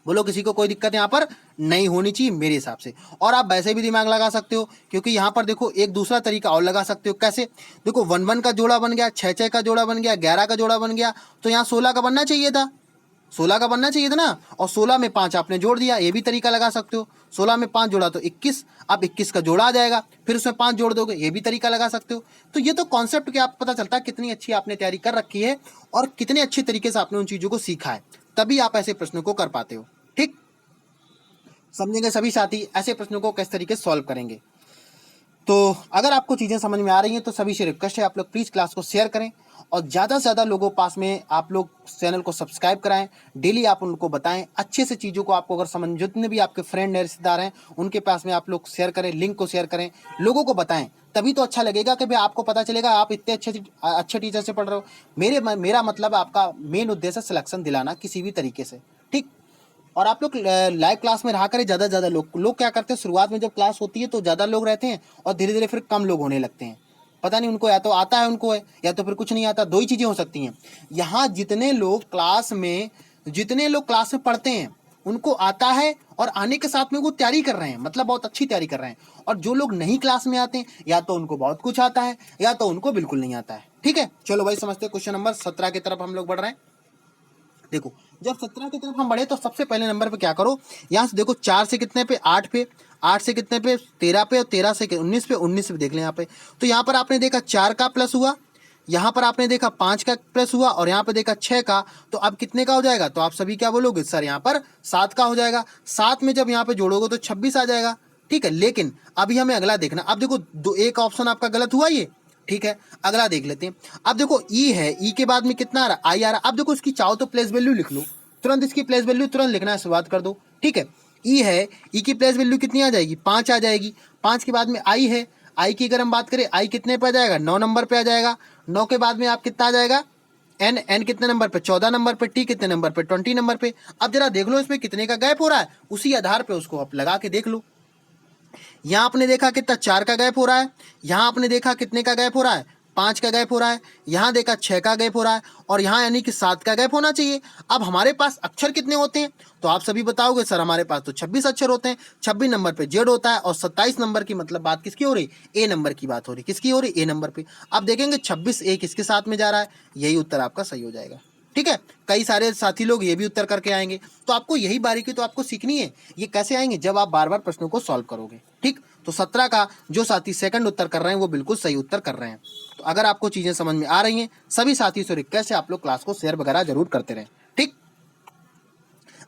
बोलो किसी को कोई दिक्कत यहाँ पर नहीं होनी चाहिए मेरे हिसाब से। और आप वैसे भी दिमाग लगा सकते हो, क्योंकि यहाँ पर देखो एक दूसरा तरीका और लगा सकते हो। कैसे, देखो 1 का जोड़ा बन गया, 6 का जोड़ा बन गया, 11 का जोड़ा बन गया, तो यहाँ 16 का बनना चाहिए था, 16 का बनना चाहिए था ना। और 16 में 5 आपने जोड़ दिया, ये भी तरीका लगा सकते हो। 16 में 5 जोड़ा तो 21, अब 21 का जोड़ा आ जाएगा, फिर उसमें 5 जोड़ दोगे, ये भी तरीका लगा सकते हो। तो ये तो कॉन्सेप्ट के आप पता चलता है कितनी अच्छी आपने तैयारी कर रखी है और कितने अच्छे तरीके से आपने उन चीज़ों को सीखा है, तभी आप ऐसे प्रश्नों को कर पाते हो। ठीक, समझेंगे सभी साथी ऐसे प्रश्नों को किस तरीके से सॉल्व करेंगे। तो अगर आपको चीज़ें समझ में आ रही हैं तो सभी से रिक्वेस्ट है आप लोग प्लीज़ क्लास को शेयर करें और ज़्यादा से ज़्यादा लोगों पास में आप लोग चैनल को सब्सक्राइब कराएं। डेली आप उनको बताएं अच्छे से चीज़ों को, आपको अगर समझ, जितने भी आपके फ्रेंड रिश्तेदार हैं उनके पास में आप लोग शेयर करें, लिंक को शेयर करें, लोगों को बताएं, तभी तो अच्छा लगेगा कि भाई आपको पता चलेगा आप इतने अच्छे टीचर से पढ़ रहे हो। मेरा मतलब आपका मेन उद्देश्य सिलेक्शन दिलाना किसी भी तरीके से। ठीक, और आप लोग लाइव क्लास में रहा करें ज़्यादा से ज़्यादा लोग क्या करते हैं, शुरुआत में जब क्लास होती है तो ज़्यादा लोग रहते हैं और धीरे धीरे फिर कम लोग होने लगते हैं। पता नहीं उनको, या तो आता है उनको है या तो फिर कुछ नहीं आता, दो ही चीज़ें हो सकती हैं। यहाँ जितने लोग क्लास में पढ़ते हैं उनको आता है और आने के साथ में वो तैयारी कर रहे हैं, मतलब बहुत अच्छी तैयारी कर रहे हैं। और जो लोग नहीं क्लास में आते हैं या तो उनको बहुत कुछ आता है या तो उनको बिल्कुल नहीं आता है। ठीक है, चलो भाई समझते हैं। क्वेश्चन नंबर 17 की तरफ हम लोग बढ़ रहे हैं। देखो जब 17 की तरफ हम बढ़े तो सबसे पहले नंबर पे क्या करो, यहाँ से देखो 4 से कितने पे, 8 पे, 8 से कितने पे, 13 पे, और 13 से 19 पे, 19 पे देख लें यहाँ पे। तो यहाँ पर आपने देखा 4 का प्लस हुआ, यहाँ पर आपने देखा 5 का प्लस हुआ और यहाँ पे देखा 6 का, तो अब कितने का हो जाएगा, तो आप सभी क्या बोलोगे सर यहाँ पर 7 का हो जाएगा। 7 में जब यहाँ पे जोड़ोगे तो 26 आ जाएगा। ठीक है, लेकिन अभी हमें अगला देखना। अब देखो एक ऑप्शन आपका गलत हुआ ये, ठीक है, अगला देख लेते हैं। अब देखो ई है, ई के बाद में कितना आ रहा, आई आ रहा। अब देखो इसकी चाहो तो प्लेस वैल्यू लिख लो, तुरंत इसकी प्लेस वैल्यू तुरंत लिखना शुरुआत कर दो। ठीक है, ई है, ई की प्लेस वैल्यू कितनी आ जाएगी, 5 आ जाएगी। 5 के बाद में आई है, आई की अगर हम बात करें, आई कितने पे आ जाएगा, 9 नंबर पे आ जाएगा। 9 के बाद में आप कितना आ जाएगा, एन, एन कितने नंबर पे, 14 नंबर पे। टी कितने नंबर पे, 20 नंबर पे। अब जरा देख लो इसमें कितने का गैप हो रहा है, उसी आधार पे उसको आप लगा के देख लो। यहाँ आपने देखा कितना 4 का गैप हो रहा है, यहाँ आपने देखा कितने का गैप हो रहा है, 5 का गैप हो रहा है, यहाँ देखा 6 का गैप हो रहा है और यहाँ यानी कि 7 का गैप होना चाहिए। अब हमारे पास अक्षर कितने होते हैं, तो आप सभी बताओगे सर हमारे पास तो 26 अक्षर होते हैं। 26 नंबर पे जेड होता है और 27 नंबर की मतलब बात किसकी हो रही, ए नंबर की बात हो रही। किसकी हो रही, ए नंबर पे। अब देखेंगे 26 ए किसके साथ में जा रहा है, यही उत्तर आपका सही हो जाएगा। ठीक है, कई सारे साथी लोग ये भी उत्तर करके आएंगे, तो आपको यही बारीकी तो आपको सीखनी है। ये कैसे आएंगे, जब आप बार बार प्रश्नों को सॉल्व करोगे। ठीक, तो 17 का जो साथी सेकंड उत्तर कर रहे हैं वो बिल्कुल सही उत्तर कर रहे हैं। तो अगर आपको चीजें समझ में आ रही हैं, सभी साथियों से रिक्वेस्ट है आप लोग क्लास को शेयर वगैरह जरूर करते रहें। ठीक,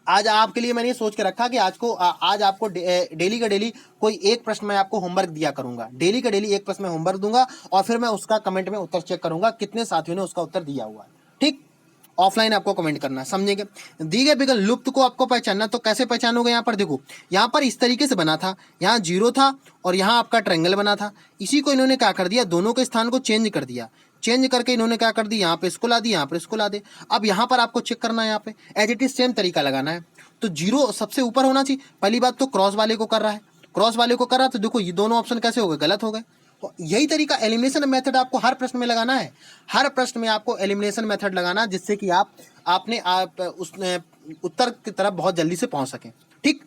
आज आपके लिए मैंने ये सोच के रखा कि आज आपको डेली का डेली कोई एक प्रश्न मैं आपको होमवर्क दिया करूंगा। डेली का डेली एक प्रश्न मैं होमवर्क दूंगा और फिर मैं उसका कमेंट में उत्तर चेक करूंगा कितने साथियों ने उसका उत्तर दिया हुआ है। ठीक, ऑफलाइन आपको कमेंट करना है, समझेंगे। दी गए विकल्प लुप्त को आपको पहचानना, तो कैसे पहचानोगे? यहाँ पर देखो, यहाँ पर इस तरीके से बना था, यहाँ 0 था और यहाँ आपका ट्रायंगल बना था। इसी को इन्होंने क्या कर दिया, दोनों के स्थान को चेंज कर दिया। चेंज करके इन्होंने क्या कर दी, यहाँ पे इसको ला दी, यहाँ पर इसको ला दे। अब यहाँ पर आपको चेक करना है, यहाँ पे एज इट इज सेम तरीका लगाना है। तो 0 सबसे ऊपर होना चाहिए। पहली बात तो क्रॉस वाले को कर रहा है, क्रॉस वाले को कर रहा है, तो देखो ये दोनों ऑप्शन कैसे हो गए, गलत हो गए। तो यही तरीका एलिमिनेशन मेथड आपको हर प्रश्न में लगाना है। हर प्रश्न में आपको एलिमिनेशन मेथड लगाना है, जिससे कि आप उस उत्तर की तरफ बहुत जल्दी से पहुंच सकें। ठीक,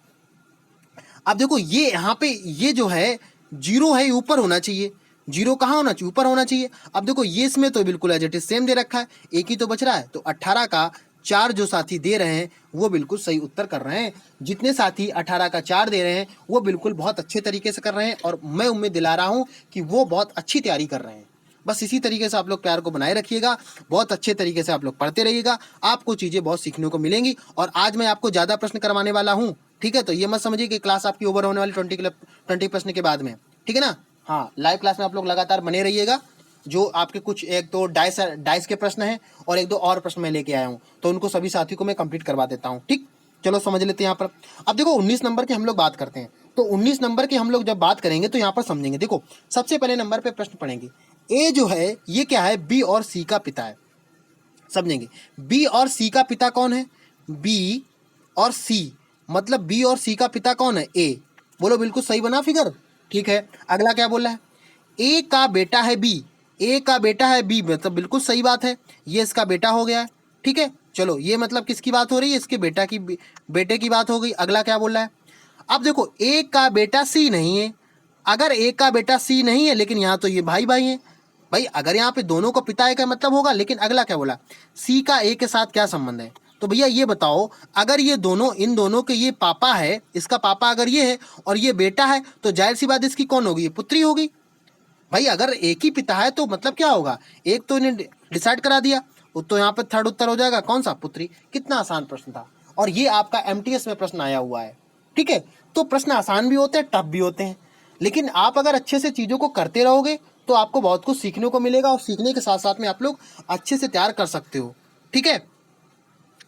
अब देखो ये यहाँ पे ये जो है 0 है, ऊपर होना चाहिए। 0 कहाँ होना चाहिए, ऊपर होना चाहिए। अब देखो ये इसमें तो बिल्कुल एज इट इज सेम दे रखा है, एक ही तो बच रहा है। तो 18 का 4 जो साथी दे रहे हैं वो बिल्कुल सही उत्तर कर रहे हैं। जितने साथी 18 का 4 दे रहे हैं वो बिल्कुल बहुत अच्छे तरीके से कर रहे हैं, और मैं उम्मीद दिला रहा हूँ कि वो बहुत अच्छी तैयारी कर रहे हैं। बस इसी तरीके से आप लोग प्यार को बनाए रखिएगा, बहुत अच्छे तरीके से आप लोग पढ़ते रहिएगा, आपको चीज़ें बहुत सीखने को मिलेंगी। और आज मैं आपको ज़्यादा प्रश्न करवाने वाला हूँ, ठीक है। तो ये मत समझिए कि क्लास आपकी ओवर होने वाली 20 प्रश्न के बाद में, ठीक है ना। हाँ, लाइव क्लास में आप लोग लगातार बने रहिएगा। जो आपके कुछ एक तो डाइस के प्रश्न हैं और एक दो और प्रश्न मैं लेके आया हूँ, तो उनको सभी साथियों को मैं कंप्लीट करवा देता हूँ। ठीक, चलो समझ लेते हैं यहाँ पर। अब देखो 19 नंबर की हम लोग बात करते हैं, तो 19 नंबर की हम लोग जब बात करेंगे तो यहाँ पर समझेंगे। देखो सबसे पहले नंबर पे प्रश्न पढ़ेंगे, ए जो है ये क्या है, बी और सी का पिता है। समझेंगे, बी और सी का पिता कौन है, बी और सी, मतलब बी और सी का पिता कौन है, ए। बोलो बिल्कुल सही बना फिगर, ठीक है। अगला क्या बोला है, ए का बेटा है बी, ए का बेटा है बी, मतलब बिल्कुल सही बात है, ये इसका बेटा हो गया है, ठीक है। चलो ये मतलब किसकी बात हो रही है, इसके बेटे की बात हो गई। अगला क्या बोल रहा है, अब देखो ए का बेटा सी नहीं है। अगर ए का बेटा सी नहीं है, लेकिन यहाँ तो ये भाई भाई हैं भाई, अगर यहाँ पे दोनों को पिता है का मतलब होगा। लेकिन अगला क्या बोला, सी का ए के साथ क्या संबंध है। तो भैया ये बताओ, अगर ये दोनों, इन दोनों के ये पापा है, इसका पापा अगर ये है और ये बेटा है, तो जाहिर सी बात इसकी कौन होगी, ये पुत्री होगी। भाई अगर एक ही पिता है तो मतलब क्या होगा, एक तो इन्हें डिसाइड करा दिया, तो यहाँ पे थर्ड उत्तर हो जाएगा कौन सा, पुत्री। कितना आसान प्रश्न था, और ये आपका एमटीएस में प्रश्न आया हुआ है, ठीक है। तो प्रश्न आसान भी होते हैं, टफ भी होते हैं, लेकिन आप अगर अच्छे से चीज़ों को करते रहोगे तो आपको बहुत कुछ सीखने को मिलेगा, और सीखने के साथ साथ में आप लोग अच्छे से तैयार कर सकते हो, ठीक है।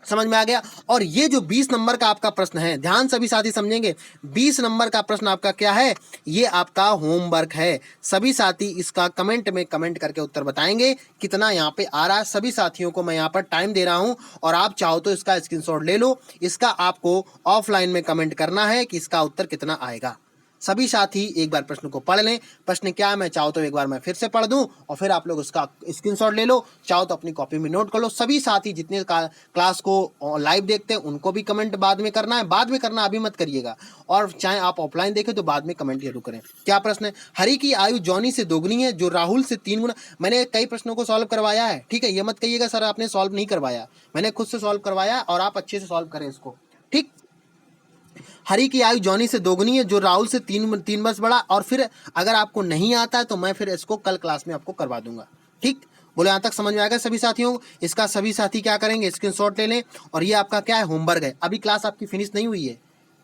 समझ में आ गया। और ये जो 20 नंबर का आपका प्रश्न है, ध्यान सभी साथी समझेंगे, 20 नंबर का प्रश्न आपका क्या है, ये आपका होमवर्क है। सभी साथी इसका कमेंट में कमेंट करके उत्तर बताएंगे कितना यहाँ पे आ रहा है। सभी साथियों को मैं यहाँ पर टाइम दे रहा हूँ, और आप चाहो तो इसका स्क्रीनशॉट ले लो। इसका आपको ऑफलाइन में कमेंट करना है कि इसका उत्तर कितना आएगा। सभी साथी एक बार प्रश्न को पढ़ लें। प्रश्न क्या है मैं चाहो तो एक बार मैं फिर से पढ़ दूं, और फिर आप लोग उसका स्क्रीनशॉट ले लो, चाहो तो अपनी कॉपी में नोट कर लो। सभी साथी जितने क्लास को लाइव देखते हैं उनको भी कमेंट बाद में करना है, बाद में करना, अभी मत करिएगा। और चाहे आप ऑफलाइन देखें तो बाद में कमेंट जरूर करें। क्या प्रश्न है, हरी की आयु जॉनी से दोगुनी है जो राहुल से 3 गुना। मैंने कई प्रश्नों को सॉल्व करवाया है, ठीक है। ये मत कहिएगा सर आपने सॉल्व नहीं करवाया, मैंने खुद से सॉल्व करवाया, और आप अच्छे से सॉल्व करें इसको, ठीक। हरी की आयु जॉनी से दोगुनी है जो राहुल से 3 वर्ष बड़ा। और फिर अगर आपको नहीं आता है तो मैं फिर इसको कल क्लास में आपको करवा दूंगा, ठीक। बोले यहाँ तक समझ में आएगा सभी साथियों। इसका सभी साथी क्या करेंगे, स्क्रीनशॉट ले लें, और ये आपका क्या है, होमवर्क है। अभी क्लास आपकी फिनिश नहीं हुई है,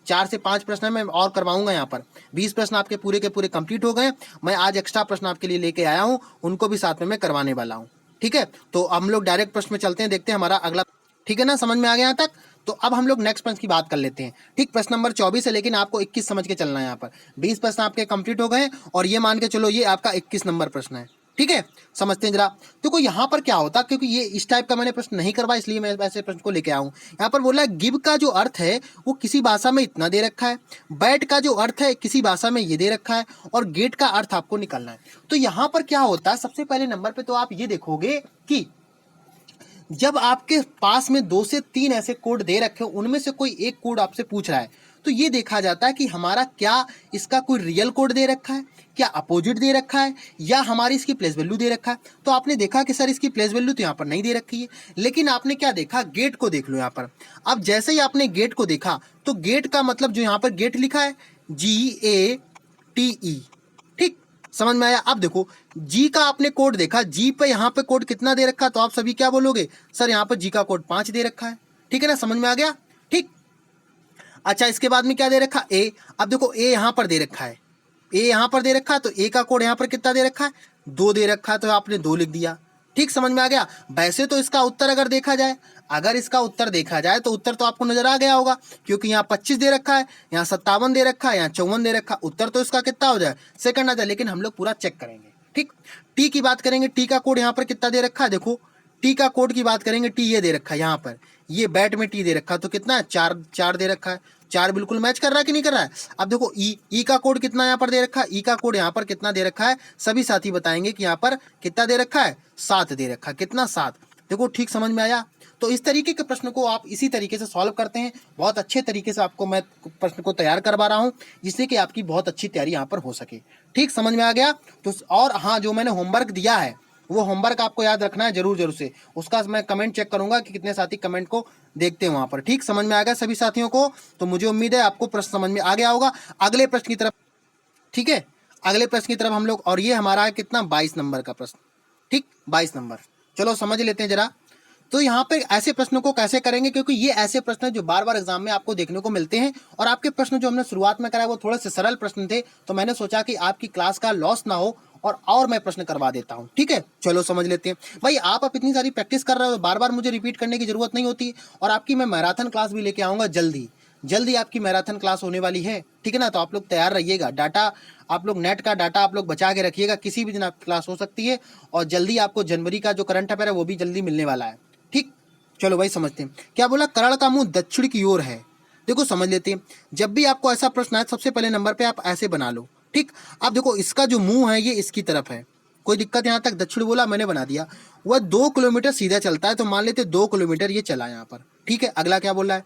4 से 5 प्रश्न है, मैं और करवाऊंगा। यहाँ पर 20 प्रश्न आपके पूरे के पूरे कंप्लीट हो गए। मैं आज एक्स्ट्रा प्रश्न आपके लिए लेके आया हूँ, उनको भी साथ में मैं करवाने वाला हूँ, ठीक है। तो हम लोग डायरेक्ट प्रश्न में चलते हैं, देखते हैं हमारा अगला, ठीक है ना, समझ में आ गया यहाँ तक। तो अब हम लोग नेक्स्ट प्रश्न की बात कर लेते हैं, ठीक। प्रश्न नंबर 24 है, लेकिन आपको 21 समझ के चलना है। यहाँ पर 20 प्रश्न आपके कंप्लीट हो गए, और ये मान के चलो ये आपका 21 नंबर प्रश्न है, ठीक है। समझते हैं जरा। देखो यहाँ पर क्या होता, क्योंकि ये इस टाइप का मैंने प्रश्न नहीं करवाया, इसलिए मैं ऐसे प्रश्न को लेके आऊँ। यहाँ पर बोला गिव का जो अर्थ है वो किसी भाषा में इतना दे रखा है, बैट का जो अर्थ है किसी भाषा में ये दे रखा है, और गेट का अर्थ आपको निकालना है। तो यहाँ पर क्या होता है, सबसे पहले नंबर पे तो आप ये देखोगे कि जब आपके पास में 2 से 3 ऐसे कोड दे रखे हो, उनमें से कोई एक कोड आपसे पूछ रहा है, तो ये देखा जाता है कि हमारा क्या इसका कोई रियल कोड दे रखा है, क्या अपोजिट दे रखा है, या हमारी इसकी प्लेस वैल्यू दे रखा है। तो आपने देखा कि सर इसकी प्लेस वैल्यू तो यहाँ पर नहीं दे रखी है, लेकिन आपने क्या देखा, गेट को देख लो यहाँ पर। अब जैसे ही आपने गेट को देखा, तो गेट का मतलब जो यहाँ पर गेट लिखा है GATE, ठीक, समझ में आया। अब देखो जी का आपने कोड देखा, जी पे यहाँ पे कोड कितना दे रखा है, तो आप सभी क्या बोलोगे, सर यहाँ पर जी का कोड 5 दे रखा है, ठीक है ना, समझ में आ गया, ठीक। अच्छा इसके बाद में क्या दे रखा, ए। अब देखो ए यहाँ पर दे रखा है, ए यहाँ पर दे रखा है, तो ए का कोड यहाँ पर कितना दे रखा है, 2 दे रखा है, तो आपने 2 लिख दिया, ठीक, समझ में आ गया। वैसे तो इसका उत्तर अगर देखा जाए, अगर इसका उत्तर देखा जाए तो उत्तर तो आपको नजर आ गया होगा, क्योंकि यहाँ 25 दे रखा है, यहाँ 57 दे रखा है, यहाँ 54 दे रखा है। उत्तर तो इसका कितना हो जाए, सेकंड आ जाए। लेकिन हम लोग पूरा चेक करेंगे। ठीक, टी की बात करेंगे, टी का कोड यहाँ पर कितना दे रखा है, देखो टी का कोड की बात करेंगे, टी ये दे रखा है यहाँ पर, ये बैट में टी दे रखा है, तो कितना है, 4 दे रखा है। 4 बिल्कुल मैच कर रहा है कि नहीं कर रहा है। अब देखो ई का कोड कितना यहाँ पर दे रखा है, ई का कोड यहाँ पर कितना दे रखा है, सभी साथी बताएंगे कि यहाँ पर कितना दे रखा है, 7 दे रखा है। कितना, 7। देखो ठीक, समझ में आया। तो इस तरीके के प्रश्न को आप इसी तरीके से सॉल्व करते हैं। बहुत अच्छे तरीके से आपको मैं प्रश्न को तैयार करवा रहा हूँ, जिससे कि आपकी बहुत अच्छी तैयारी यहाँ पर हो सके। ठीक, समझ में आ गया। तो और हाँ, जो मैंने होमवर्क दिया है वो होमवर्क आपको याद रखना है जरूर जरूर से। उसका मैं कमेंट चेक करूंगा कि कितने साथी कमेंट को देखते हैं वहां पर। ठीक, समझ में आ गया सभी साथियों को। तो मुझे उम्मीद है आपको प्रश्न समझ में आ गया होगा। अगले प्रश्न की तरफ, ठीक है, अगले प्रश्न की तरफ हम लोग, और ये हमारा है कितना, 22 नंबर का प्रश्न। ठीक, 22 नंबर, चलो समझ लेते हैं जरा। तो यहाँ पे ऐसे प्रश्नों को कैसे करेंगे, क्योंकि ये ऐसे प्रश्न हैं जो बार बार एग्जाम में आपको देखने को मिलते हैं। और आपके प्रश्न जो हमने शुरुआत में कराए वो थोड़े से सरल प्रश्न थे, तो मैंने सोचा कि आपकी क्लास का लॉस ना हो और मैं प्रश्न करवा देता हूँ। ठीक है, चलो समझ लेते हैं। भाई आप इतनी सारी प्रैक्टिस कर रहे हो, बार बार मुझे रिपीट करने की जरूरत नहीं होती। और आपकी मैं मैराथन क्लास भी लेके आऊंगा जल्दी, जल्दी आपकी मैराथन क्लास होने वाली है। ठीक है ना, तो आप लोग तैयार रहिएगा। डाटा आप लोग, नेट का डाटा आप लोग बचा के रखिएगा, किसी भी दिन आपकी क्लास हो सकती है। और जल्दी आपको जनवरी का जो करंट अफेयर है वो भी जल्दी मिलने वाला है। ठीक, चलो भाई समझते हैं। क्या बोला, करण का मुंह दक्षिण की ओर है। देखो समझ लेते हैं। जब भी आपको ऐसा प्रश्न आए, सबसे पहले नंबर पे आप ऐसे बना लो। ठीक, अब देखो इसका जो मुंह है ये इसकी तरफ है, कोई दिक्कत, यहाँ तक दक्षिण बोला मैंने बना दिया। वह 2 किलोमीटर सीधा चलता है, तो मान लेते 2 किलोमीटर ये चला यहाँ पर। ठीक है, अगला क्या बोल रहा है,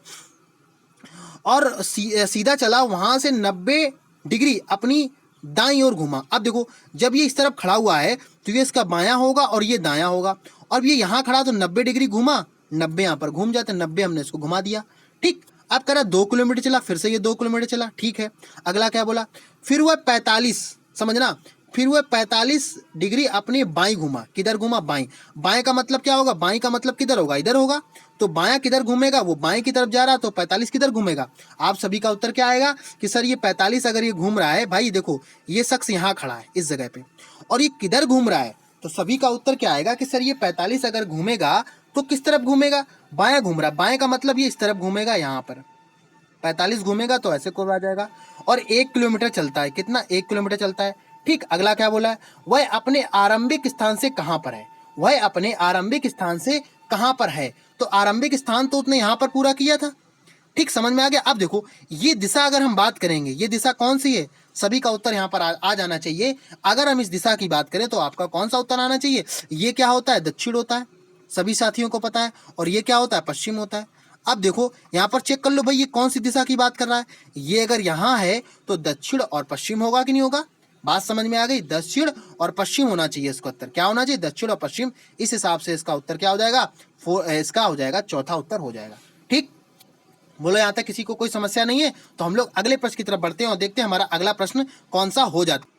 और सीधा चला, वहां से 90 डिग्री अपनी दाईं ओर घुमा। अब देखो जब ये इस तरफ खड़ा हुआ है तो ये इसका बायां होगा और ये दायां होगा। और ये यहाँ खड़ा तो 90 डिग्री घुमा, 90 यहाँ पर घूम जाते, 90 हमने इसको घुमा दिया। ठीक, अब कह रहा 2 किलोमीटर चला, फिर से ये 2 किलोमीटर चला। ठीक है, अगला क्या बोला, फिर वह 45, समझना, फिर वह 45 डिग्री अपने बाईं घुमा। किधर घुमा, बाईं। बाएं का मतलब क्या होगा, बाईं का मतलब किधर होगा, इधर होगा। तो बायां किधर घूमेगा, वो बाएं की तरफ जा रहा, तो 45 किधर घूमेगा। आप सभी का उत्तर क्या आएगा कि सर ये 45 अगर ये घूम रहा है, भाई देखो ये शख्स यहाँ खड़ा है इस जगह पे, और ये किधर घूम रहा है, तो सभी का उत्तर क्या आएगा कि सर ये 45 अगर घूमेगा तो किस तरफ घूमेगा, बायां घूम रहा है। बाएं का मतलब ये इस तरफ घूमेगा, यहाँ पर 45 घूमेगा तो ऐसे को आ जाएगा। और 1 किलोमीटर चलता है, कितना, 1 किलोमीटर चलता है। ठीक, अगला क्या बोला है, वह अपने आरंभिक स्थान से कहां पर है, वह अपने आरंभिक स्थान से कहां पर है। तो आरंभिक स्थान तो उसने यहां पर पूरा किया था। ठीक, समझ में आ गया। अब देखो ये दिशा अगर हम बात करेंगे, ये दिशा कौन सी है, सभी का उत्तर यहाँ पर आ जाना चाहिए। अगर हम इस दिशा की बात करें तो आपका कौन सा उत्तर आना चाहिए, ये क्या होता है, दक्षिण होता है, सभी साथियों को पता है। और ये क्या होता है, पश्चिम होता है। अब देखो यहाँ पर चेक कर लो भाई, ये कौन सी दिशा की बात कर रहा है। ये अगर यहाँ है तो दक्षिण और पश्चिम होगा कि नहीं होगा, बात समझ में आ गई। दक्षिण और पश्चिम होना चाहिए, इसका उत्तर क्या होना चाहिए, दक्षिण और पश्चिम। इस हिसाब से इसका उत्तर क्या हो जाएगा, इसका हो जाएगा चौथा उत्तर हो जाएगा। ठीक, बोलो यहाँ तक किसी को कोई समस्या नहीं है। तो हम लोग अगले प्रश्न की तरफ बढ़ते हैं और देखते हैं हमारा अगला प्रश्न कौन सा हो जाता है।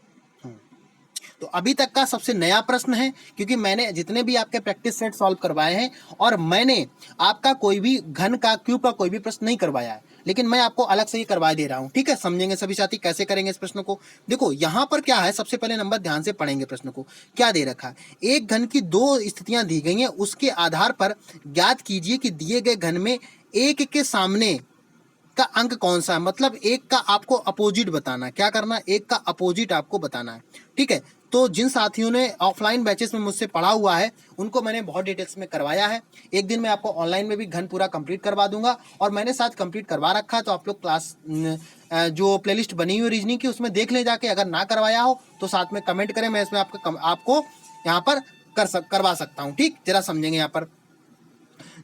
तो अभी तक का सबसे नया प्रश्न है, क्योंकि मैंने जितने भी आपके प्रैक्टिस सेट सॉल्व करवाए हैं, और मैंने आपका कोई भी घन का, क्यूब का कोई भी प्रश्न नहीं करवाया है, लेकिन मैं आपको अलग से ही करवा दे रहा हूं। ठीक है, समझेंगे सभी साथी कैसे करेंगे इस प्रश्न को। देखो यहाँ पर क्या है, सबसे पहले नंबर ध्यान से पढ़ेंगे प्रश्न को। क्या दे रखा है, एक घन की 2 स्थितियां दी गई हैं, उसके आधार पर ज्ञात कीजिए कि दिए गए घन में एक के सामने का अंक कौन सा है। मतलब एक का आपको अपोजिट बताना है, क्या करना है, एक का अपोजिट आपको बताना है। ठीक है, तो जिन साथियों ने ऑफलाइन बैचेस में मुझसे पढ़ा हुआ है उनको मैंने बहुत डिटेल्स में करवाया है। एक दिन मैं आपको ऑनलाइन में भी घन पूरा कंप्लीट करवा दूंगा, और मैंने साथ कंप्लीट करवा रखा है। तो आप लोग क्लास जो प्लेलिस्ट बनी हुई रीजनिंग की उसमें देख ले जाके, अगर ना करवाया हो तो साथ में कमेंट करें, मैं इसमें आपको यहाँ पर करवा सकता हूँ। ठीक, जरा समझेंगे। यहाँ पर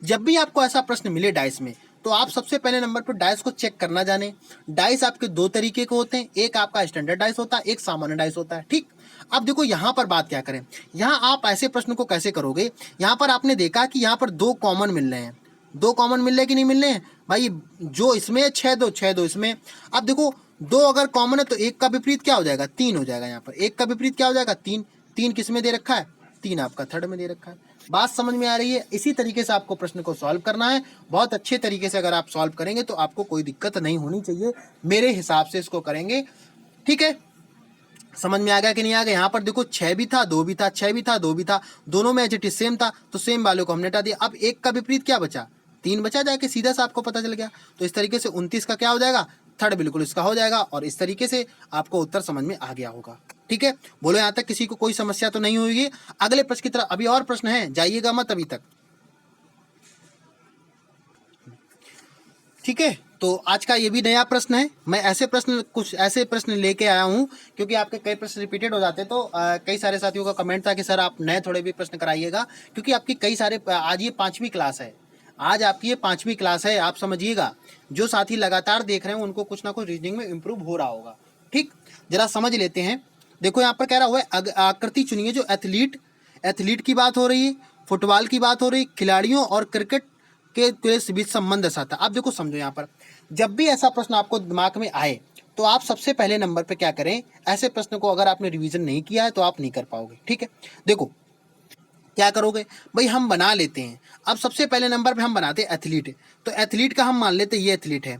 जब भी आपको ऐसा प्रश्न मिले डाइस में, तो आप सबसे पहले नंबर पर डाइस को चेक करना जाने। डाइस आपके 2 तरीके के होते हैं, एक आपका स्टैंडर्ड डाइस होता है, एक सामान्य डाइस होता है। ठीक, अब देखो यहाँ पर बात क्या करें, यहाँ आप ऐसे प्रश्न को कैसे करोगे। यहाँ पर आपने देखा कि यहाँ पर 2 कॉमन मिल रहे हैं, 2 कॉमन मिल रहे कि नहीं मिल रहे हैं भाई, जो इसमें 6 2 इसमें। अब देखो 2 अगर कॉमन है तो एक का विपरीत क्या हो जाएगा, 3 हो जाएगा। यहाँ पर एक का विपरीत क्या हो जाएगा, 3। 3 किस में दे रखा है, 3 आपका थर्ड में दे रखा है। बात समझ में आ रही है। इसी तरीके से आपको प्रश्न को सॉल्व करना है, बहुत अच्छे तरीके से अगर आप सॉल्व करेंगे तो आपको कोई दिक्कत नहीं होनी चाहिए, मेरे हिसाब से इसको करेंगे। ठीक है, समझ में आ गया कि नहीं आ गया? यहाँ पर देखो 6 भी था, 2 भी था, 6 भी था, 2 भी था, दोनों में एज इट इज सेम था, तो सेम वालों को हमने हटा दिया। अब एक का विपरीत क्या बचा? 3 बचा, जाके सीधा सा आपको पता चल गया। तो इस तरीके से 29 का क्या हो जाएगा? थर्ड बिल्कुल इसका हो जाएगा, और इस तरीके से आपको उत्तर समझ में आ गया होगा। ठीक है, बोलो यहाँ तक किसी को कोई समस्या तो नहीं होगी? अगले प्रश्न की तरफ, अभी और प्रश्न है, जाइएगा मत अभी तक। ठीक है, तो आज का ये भी नया प्रश्न है। मैं ऐसे प्रश्न, कुछ ऐसे प्रश्न लेके आया हूँ क्योंकि आपके कई प्रश्न रिपीटेड हो जाते हैं, तो कई सारे साथियों का कमेंट था कि सर आप नए थोड़े भी प्रश्न कराइएगा, क्योंकि आपकी कई सारे, आज ये 5वीं क्लास है, आज आपकी ये 5वीं क्लास है। आप समझिएगा, जो साथी लगातार देख रहे हैं उनको कुछ ना कुछ रीजनिंग में इंप्रूव हो रहा होगा। ठीक, जरा समझ लेते हैं। देखो यहाँ पर कह रहा हुआ है आकृति चुनिए जो एथलीट की बात हो रही है, फुटबॉल की बात हो रही है, खिलाड़ियों और क्रिकेट के बीच संबंध ऐसा था। आप देखो समझो, यहाँ पर जब भी ऐसा प्रश्न आपको दिमाग में आए तो आप सबसे पहले नंबर पे क्या करें, ऐसे प्रश्न को अगर आपने रिवीजन नहीं किया है तो आप नहीं कर पाओगे। ठीक है, देखो क्या करोगे भाई, हम बना लेते हैं। अब सबसे पहले नंबर पे हम बनाते हैं एथलीट, तो एथलीट का हम मान लेते हैं ये एथलीट है।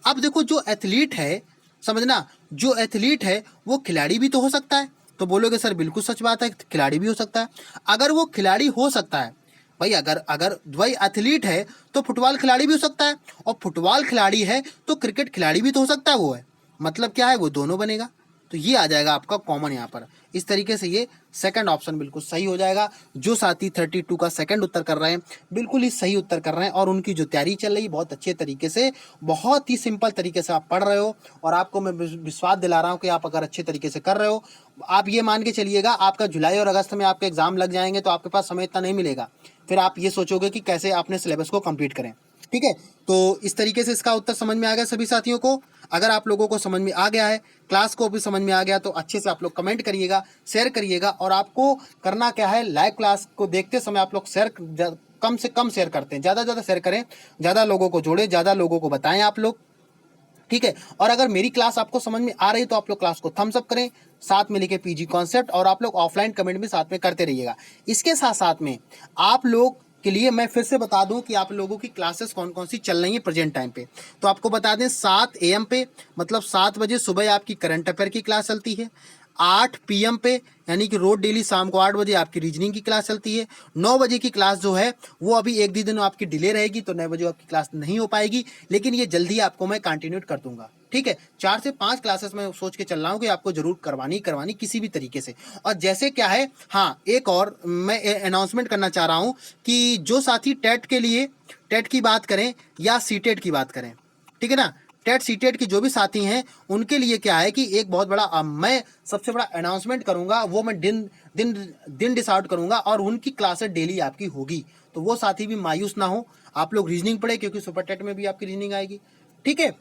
अब देखो जो एथलीट है, समझना, जो एथलीट है वो खिलाड़ी भी तो हो सकता है। तो बोलोगे सर बिल्कुल सच बात है, खिलाड़ी भी हो सकता है। अगर वो खिलाड़ी हो सकता है भाई, अगर अगर भाई एथलीट है तो फुटबॉल खिलाड़ी भी हो सकता है, और फुटबॉल खिलाड़ी है तो क्रिकेट खिलाड़ी भी तो हो सकता है। वो है मतलब क्या है, वो दोनों बनेगा। तो ये आ जाएगा आपका कॉमन यहाँ पर। इस तरीके से ये सेकंड ऑप्शन बिल्कुल सही हो जाएगा। जो साथी 32 का सेकंड उत्तर कर रहे हैं बिल्कुल ही सही उत्तर कर रहे हैं, और उनकी जो तैयारी चल रही है बहुत अच्छे तरीके से, बहुत ही सिंपल तरीके से आप पढ़ रहे हो, और आपको मैं विश्वास दिला रहा हूँ कि आप अगर अच्छे तरीके से कर रहे हो, आप ये मान के चलिएगा आपका जुलाई और अगस्त में आपके एग्जाम लग जाएंगे तो आपके पास समय इतना नहीं मिलेगा। फिर आप ये सोचोगे कि कैसे आपने सिलेबस को कंप्लीट करें। ठीक है, तो इस तरीके से इसका उत्तर समझ में आ गया सभी साथियों को। अगर आप लोगों को समझ में आ गया है, क्लास को भी समझ में आ गया, तो अच्छे से आप लोग कमेंट करिएगा, शेयर करिएगा। और आपको करना क्या है, लाइव क्लास को देखते समय आप लोग कम से कम शेयर करते हैं, ज़्यादा से ज़्यादा शेयर करें, ज़्यादा लोगों को जोड़ें, ज़्यादा लोगों को बताएं आप लोग। ठीक है, और अगर मेरी क्लास आपको समझ में आ रही तो आप लोग क्लास को थम्स अप करें, साथ में लिखे पीजी कॉन्सेप्ट, और आप लोग ऑफलाइन कमेंट भी साथ में करते रहिएगा। इसके साथ साथ में आप लोग के लिए मैं फिर से बता दूं कि आप लोगों की क्लासेस कौन कौन सी चल रही हैं प्रेजेंट टाइम पे। तो आपको बता दें 7 AM पे, मतलब 7 बजे सुबह आपकी करंट अफेयर की क्लास चलती है। 8 PM पे यानी कि रोज डेली शाम को 8 बजे आपकी रीजनिंग की क्लास चलती है। 9 बजे की क्लास जो है वो अभी एक दिन आपकी डिले रहेगी, तो 9 बजे आपकी क्लास नहीं हो पाएगी, लेकिन ये जल्दी आपको मैं कंटिन्यू कर दूंगा। ठीक है, 4 से 5 क्लासेस मैं सोच के चल रहा हूँ कि आपको जरूर करवानी किसी भी तरीके से। और जैसे क्या है, हाँ एक और मैं अनाउंसमेंट करना चाह रहा हूँ कि जो साथी टेट की बात करें या सीटेट की बात करें, ठीक है ना, टेट सीटेट की जो भी साथी हैं उनके लिए क्या है कि एक बहुत बड़ा मैं सबसे बड़ा अनाउंसमेंट करूंगा, वो मैं दिन दिन दिन डिसाइड करूंगा, और उनकी क्लासेस डेली आपकी होगी। तो वो साथी भी मायूस ना हो, आप लोग रीजनिंग पढ़े, क्योंकि सुपर टेट में भी आपकी रीजनिंग आएगी। ठीक है,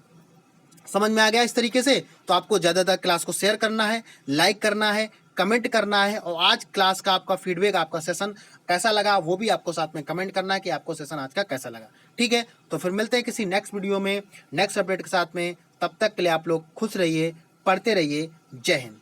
समझ में आ गया इस तरीके से? तो आपको ज़्यादातर क्लास को शेयर करना है, लाइक करना है, कमेंट करना है, और आज क्लास का आपका फीडबैक, आपका सेशन कैसा लगा वो भी आपको साथ में कमेंट करना है कि आपको सेशन आज का कैसा लगा। ठीक है, तो फिर मिलते हैं किसी नेक्स्ट वीडियो में नेक्स्ट अपडेट के साथ में। तब तक के लिए आप लोग खुश रहिए, पढ़ते रहिए। जय हिंद।